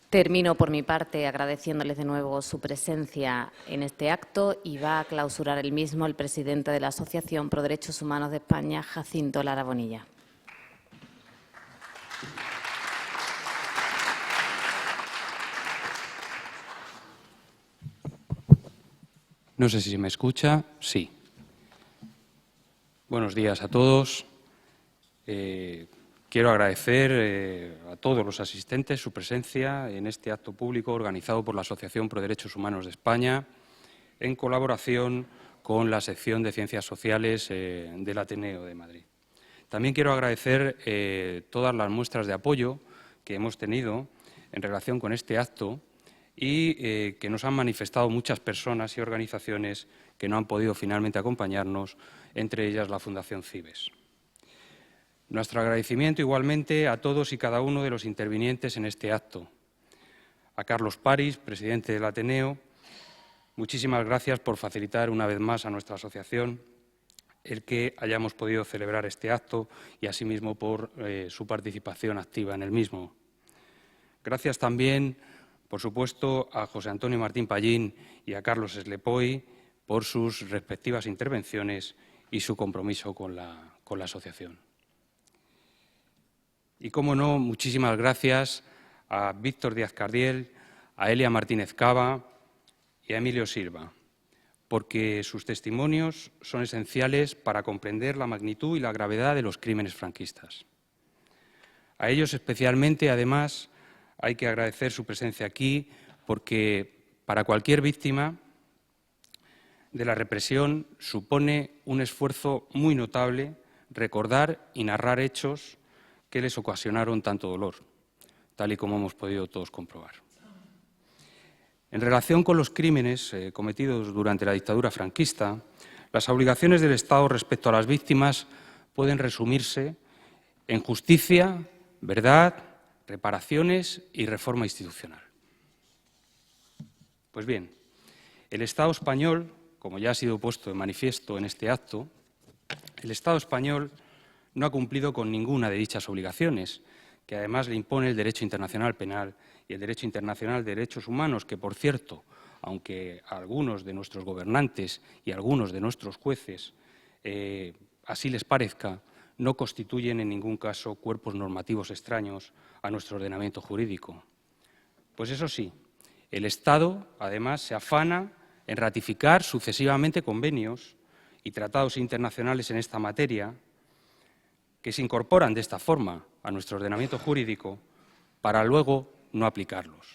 Termino por mi parte agradeciéndoles de nuevo su presencia en este acto y va a clausurar el mismo el presidente de la Asociación Pro Derechos Humanos de España, Jacinto Lara Bonilla. No sé si se me escucha. Sí. Buenos días a todos. Quiero agradecer a todos los asistentes su presencia en este acto público organizado por la Asociación Pro Derechos Humanos de España en colaboración con la sección de Ciencias Sociales del Ateneo de Madrid. También quiero agradecer todas las muestras de apoyo que hemos tenido en relación con este acto y que nos han manifestado muchas personas y organizaciones que no han podido finalmente acompañarnos, entre ellas la Fundación Cibes. Nuestro agradecimiento igualmente a todos y cada uno de los intervinientes en este acto. A Carlos París, presidente del Ateneo, muchísimas gracias por facilitar una vez más a nuestra asociación el que hayamos podido celebrar este acto y, asimismo, por su participación activa en el mismo. Gracias también, por supuesto, a José Antonio Martín Pallín y a Carlos Eslepoy por sus respectivas intervenciones y su compromiso con la asociación. Y, cómo no, muchísimas gracias a Víctor Díaz Cardiel, a Elia Martínez Cava y a Emilio Silva, porque sus testimonios son esenciales para comprender la magnitud y la gravedad de los crímenes franquistas. A ellos especialmente, además, hay que agradecer su presencia aquí, porque para cualquier víctima de la represión supone un esfuerzo muy notable recordar y narrar hechos que les ocasionaron tanto dolor, tal y como hemos podido todos comprobar. En relación con los crímenes cometidos durante la dictadura franquista, las obligaciones del Estado respecto a las víctimas pueden resumirse en justicia, verdad, reparaciones y reforma institucional. Pues bien, el Estado español, como ya ha sido puesto de manifiesto en este acto, el Estado español no ha cumplido con ninguna de dichas obligaciones, que además le impone el derecho internacional penal y el derecho internacional de derechos humanos, que, por cierto, aunque a algunos de nuestros gobernantes y a algunos de nuestros jueces así les parezca, no constituyen en ningún caso cuerpos normativos extraños a nuestro ordenamiento jurídico. Pues eso sí, el Estado, además, se afana en ratificar sucesivamente convenios y tratados internacionales en esta materia, que se incorporan de esta forma a nuestro ordenamiento jurídico para luego no aplicarlos.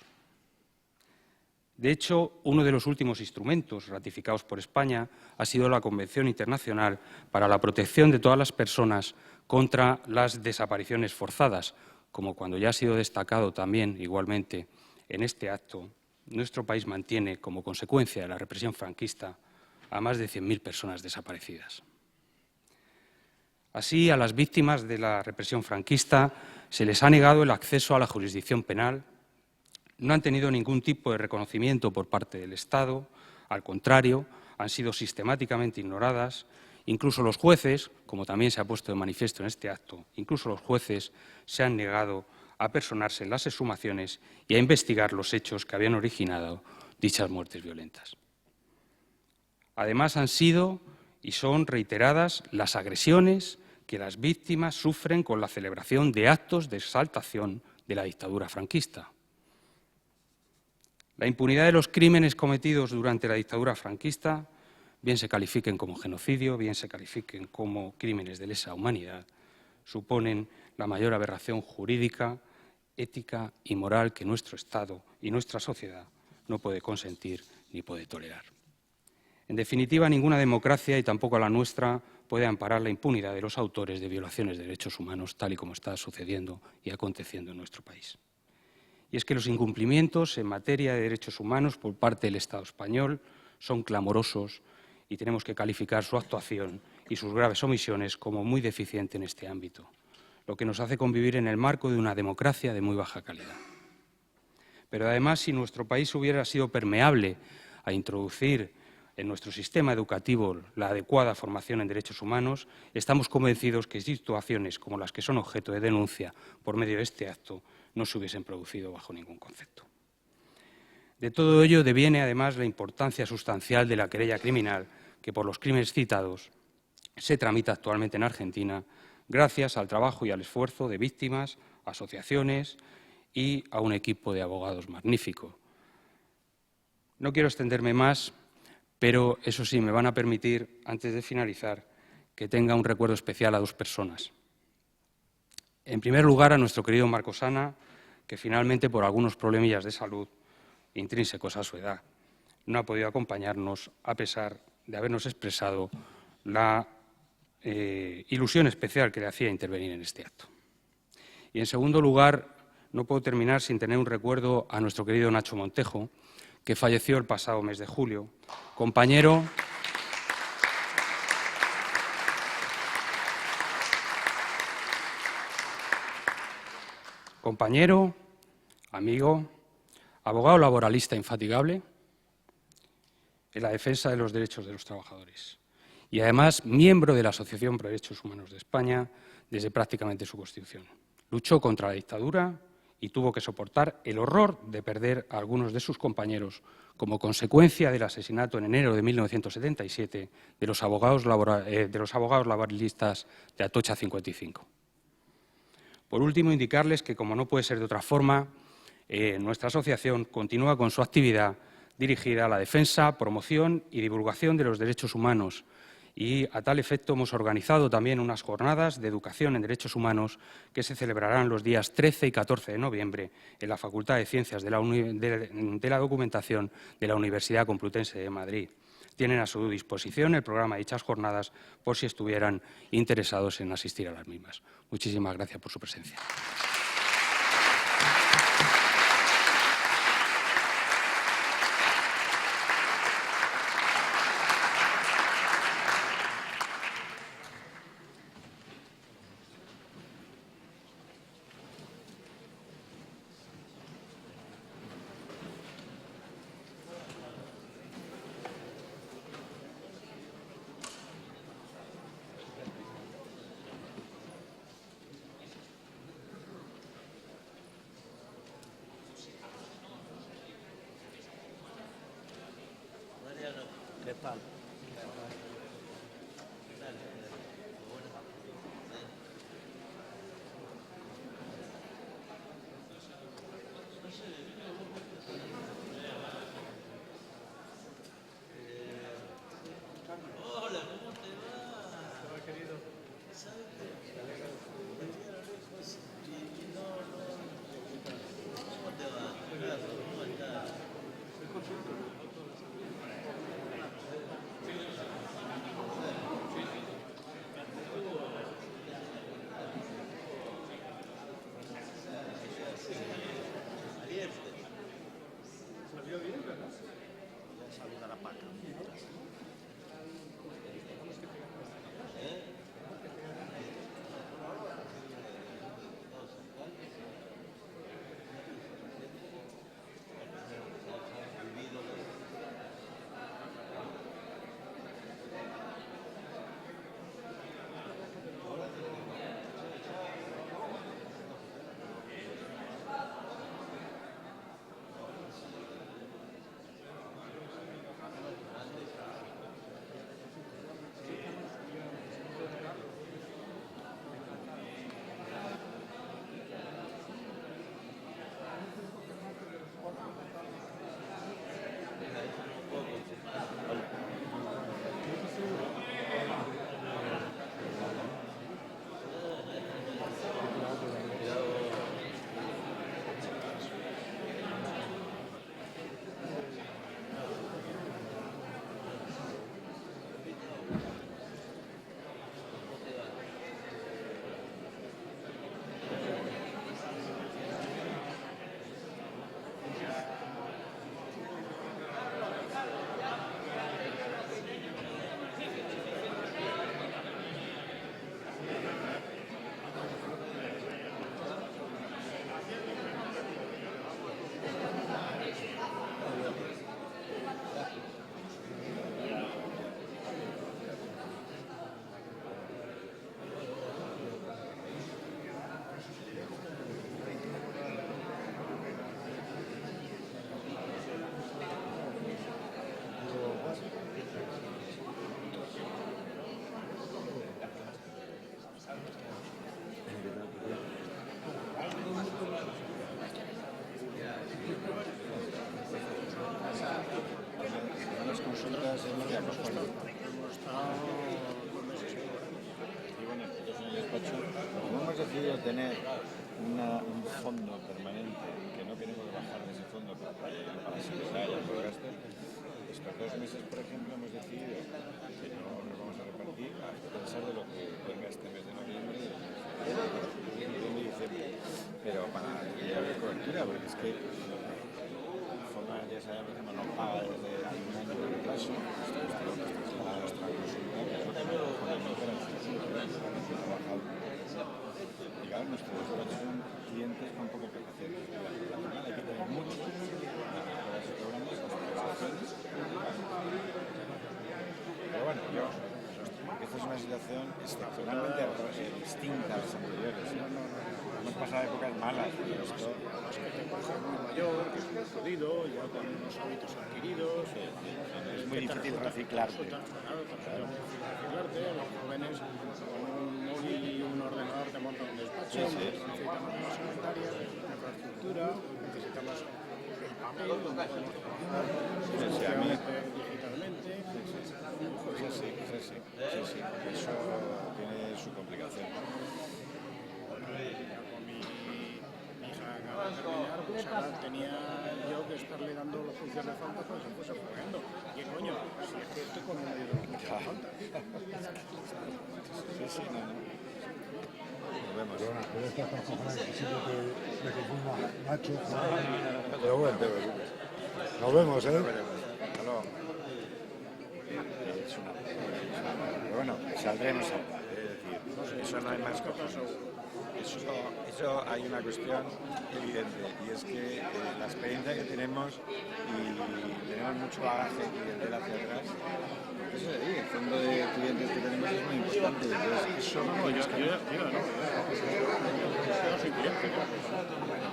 De hecho, uno de los últimos instrumentos ratificados por España ha sido la Convención Internacional para la Protección de todas las personas contra las desapariciones forzadas, como, cuando ya ha sido destacado también igualmente en este acto, nuestro país mantiene, como consecuencia de la represión franquista, a más de 100.000 personas desaparecidas. Así, a las víctimas de la represión franquista se les ha negado el acceso a la jurisdicción penal, no han tenido ningún tipo de reconocimiento por parte del Estado, al contrario, han sido sistemáticamente ignoradas. Incluso los jueces, como también se ha puesto de manifiesto en este acto, incluso los jueces se han negado a personarse en las exhumaciones y a investigar los hechos que habían originado dichas muertes violentas. Además, han sido y son reiteradas las agresiones que las víctimas sufren con la celebración de actos de exaltación de la dictadura franquista. La impunidad de los crímenes cometidos durante la dictadura franquista, bien se califiquen como genocidio, bien se califiquen como crímenes de lesa humanidad, suponen la mayor aberración jurídica, ética y moral que nuestro Estado y nuestra sociedad no puede consentir ni puede tolerar. En definitiva, ninguna democracia, y tampoco la nuestra, puede amparar la impunidad de los autores de violaciones de derechos humanos, tal y como está sucediendo y aconteciendo en nuestro país. Y es que los incumplimientos en materia de derechos humanos por parte del Estado español son clamorosos y tenemos que calificar su actuación y sus graves omisiones como muy deficiente en este ámbito, lo que nos hace convivir en el marco de una democracia de muy baja calidad. Pero además, si nuestro país hubiera sido permeable a introducir en nuestro sistema educativo la adecuada formación en derechos humanos, estamos convencidos que situaciones como las que son objeto de denuncia por medio de este acto no se hubiesen producido bajo ningún concepto. De todo ello deviene, además, la importancia sustancial de la querella criminal que, por los crímenes citados, se tramita actualmente en Argentina, gracias al trabajo y al esfuerzo de víctimas, asociaciones y a un equipo de abogados magnífico. No quiero extenderme más, pero eso sí, me van a permitir, antes de finalizar, que tenga un recuerdo especial a dos personas. En primer lugar, a nuestro querido Marco Sana, que finalmente, por algunos problemillas de salud intrínsecos a su edad, no ha podido acompañarnos, a pesar de habernos expresado la ilusión especial que le hacía intervenir en este acto. Y en segundo lugar, no puedo terminar sin tener un recuerdo a nuestro querido Nacho Montejo, que falleció el pasado mes de julio, compañero amigo, abogado laboralista infatigable en la defensa de los derechos de los trabajadores. y además miembro de la Asociación por Derechos Humanos de España desde prácticamente su constitución. Luchó contra la dictadura y tuvo que soportar el horror de perder a algunos de sus compañeros como consecuencia del asesinato en enero de 1977 de los abogados laboralistas de Atocha 55. Por último, indicarles que, como no puede ser de otra forma, nuestra asociación continúa con su actividad dirigida a la defensa, promoción y divulgación de los derechos humanos, y a tal efecto hemos organizado también unas jornadas de educación en derechos humanos que se celebrarán los días 13 y 14 de noviembre en la Facultad de Ciencias de la Documentación de la Universidad Complutense de Madrid. Tienen a su disposición el programa de dichas jornadas por si estuvieran interesados en asistir a las mismas. Muchísimas gracias por su presencia. decidido tener un fondo permanente, que no queremos bajar de ese fondo para secretaria, por gastos, estos 2 meses, por ejemplo, hemos decidido que no nos vamos a repartir a pensar de lo que venga este mes de noviembre y diciembre. Pero para que haya cobertura, porque es que la forma ya sabemos que no paga desde un año de retraso, la nuestra consulta, que es lo que fundamentalmente era el futuro, trabajado. Y claro, nuestros despachos son clientes con poca capacidad. Al final hay que tener mucho para ese programa, estas prestaciones. Pero bueno, yo situación excepcionalmente distinta a las anteriores. Hemos pasado épocas malas, pero esto... gente mayor, que es muy jodido, ya con unos hábitos adquiridos. Es muy difícil reciclarte. Reciclarte, los jóvenes con un móvil y un ordenador te montan un despacho, necesitamos más sanitarias, infraestructura, necesitamos el papel, donde podemos trabajar digitalmente. Sí, eso tiene su complicación. Pues ahora tenía yo que estarle dando los juicios de falta para que se fuese jugando. ¿Qué coño? Si es que estoy con un medio de juicios de falta. Sí, no. Nos vemos. Pero esta cojones que siempre me confunda Nacho. Pero bueno, nos vemos, ¿eh? Hasta luego. Es una... Pero bueno, saldremos a hablar. Es decir, eso no hay más cosas. Eso hay una cuestión evidente, y es que la experiencia que tenemos, y tenemos mucho bagaje y el ver hacia atrás, eso se dice, el fondo de clientes que tenemos es muy importante. Entonces, eso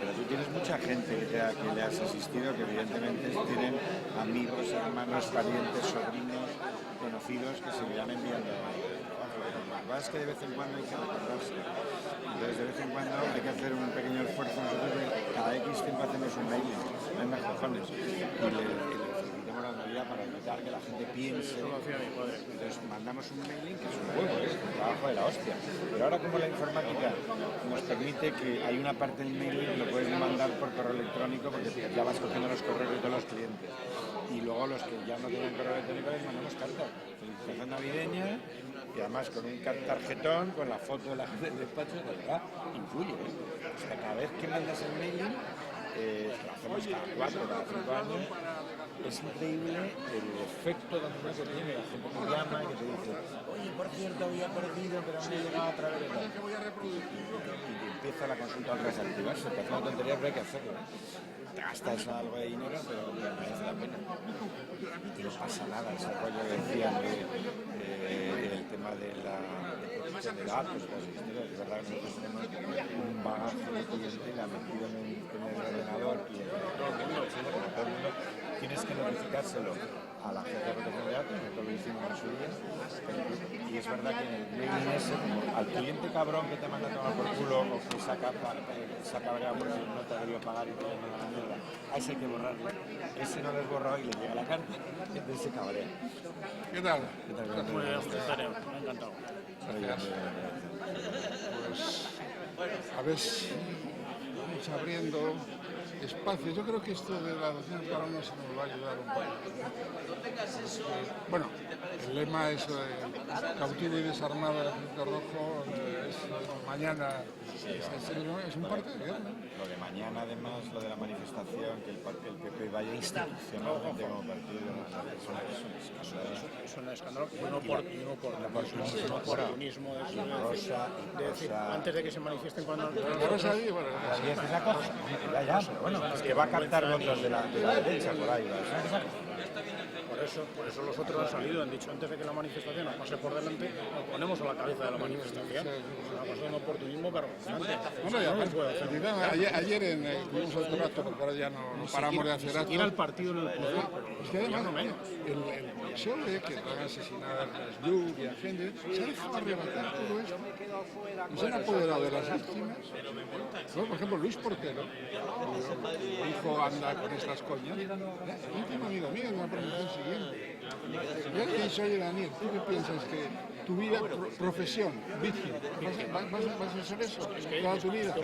pero tú tienes mucha gente que le has asistido, que evidentemente tienen amigos, hermanos, parientes, sobrinos, conocidos que seguirán enviando trabajo. Lo que pasa es que de vez en cuando hay que recordarse. Entonces, de vez en cuando hay que hacer un pequeño esfuerzo. Nosotros cada X tiempo hacemos un mailing, no hay más cojones, y le facilitamos la movilidad para evitar que la gente piense. Entonces, mandamos un mailing que es un huevo, es un trabajo de la hostia. Pero ahora, como la informática nos permite que hay una parte del mailing que lo puedes mandar por correo electrónico, porque ya vas cogiendo los correos de todos los clientes. Y luego los que ya no tienen correo electrónico les mandamos cartas. Felicitación navideña, y además con un tarjetón, con la foto de la gente del despacho, de verdad, influye. O sea, cada vez que mandas el mailing, lo hacemos cada 4 o cada 5 años, es increíble el efecto también que tiene. La gente que llama y que te dice, oye, por cierto, había perdido, pero me he llegado a través de tal. Y empieza la consulta otra vez a activarse. Parece una tontería, pero hay que hacerlo. Te gastas algo de dinero, pero merece la pena. Y no pasa nada, ese rollo que decían el tema de la protección de datos, es verdad que nosotros tenemos un bagaje de cliente, la metido en el ordenador y en todo el mundo, tienes que notificárselo a la gente de protección de datos, nosotros lo hicimos en su día, y es verdad que en el mailing ese, como al cliente cabrón que te manda a tomar por culo o que saca cabreado porque no te ha debido pagar y te manda la mierda, a ese hay que borrarlo. Ese no les borró y le llega la carta, entonces se cabrea. ¿Qué tal? Muy bien, me ha encantado. Pues a ver si vamos abriendo espacios. Yo creo que esto de la docencia para uno se nos va a ayudar un poco. Bueno, el lema es cautivo y desarmado del Ejército Rojo, mañana es un partido, ¿no? Lo de mañana, además, lo de la manifestación, que el PP vaya institucionalmente como partido, es un escándalo y un oportunismo de decir, antes de que se manifiesten cuando... Así es esa cosa. Ya, pero bueno, es que va a captar votos de la derecha por ahí. Por eso los otros han salido, han dicho antes de que la manifestación nos pase por delante, nos ponemos a la cabeza de la manifestación. Ha pasado un oportunismo vergonzante. Ayer tuvimos otro rato, porque ahora ya no paramos de hacer actos. Ni siquiera el partido en el poder. Es que además, el PSOE, que van a asesinar a Lluc y a gente, se ha dejado arrebatar todo esto. No se han apoderado de las víctimas. Por ejemplo, Luis Portero, mi hijo anda con estas coñas. Un último amigo mío, en una promoción siguiente. Yo le he dicho, oye Daniel, ¿tú qué piensas que tu vida, profesión, víctima, vas a hacer eso toda tu vida?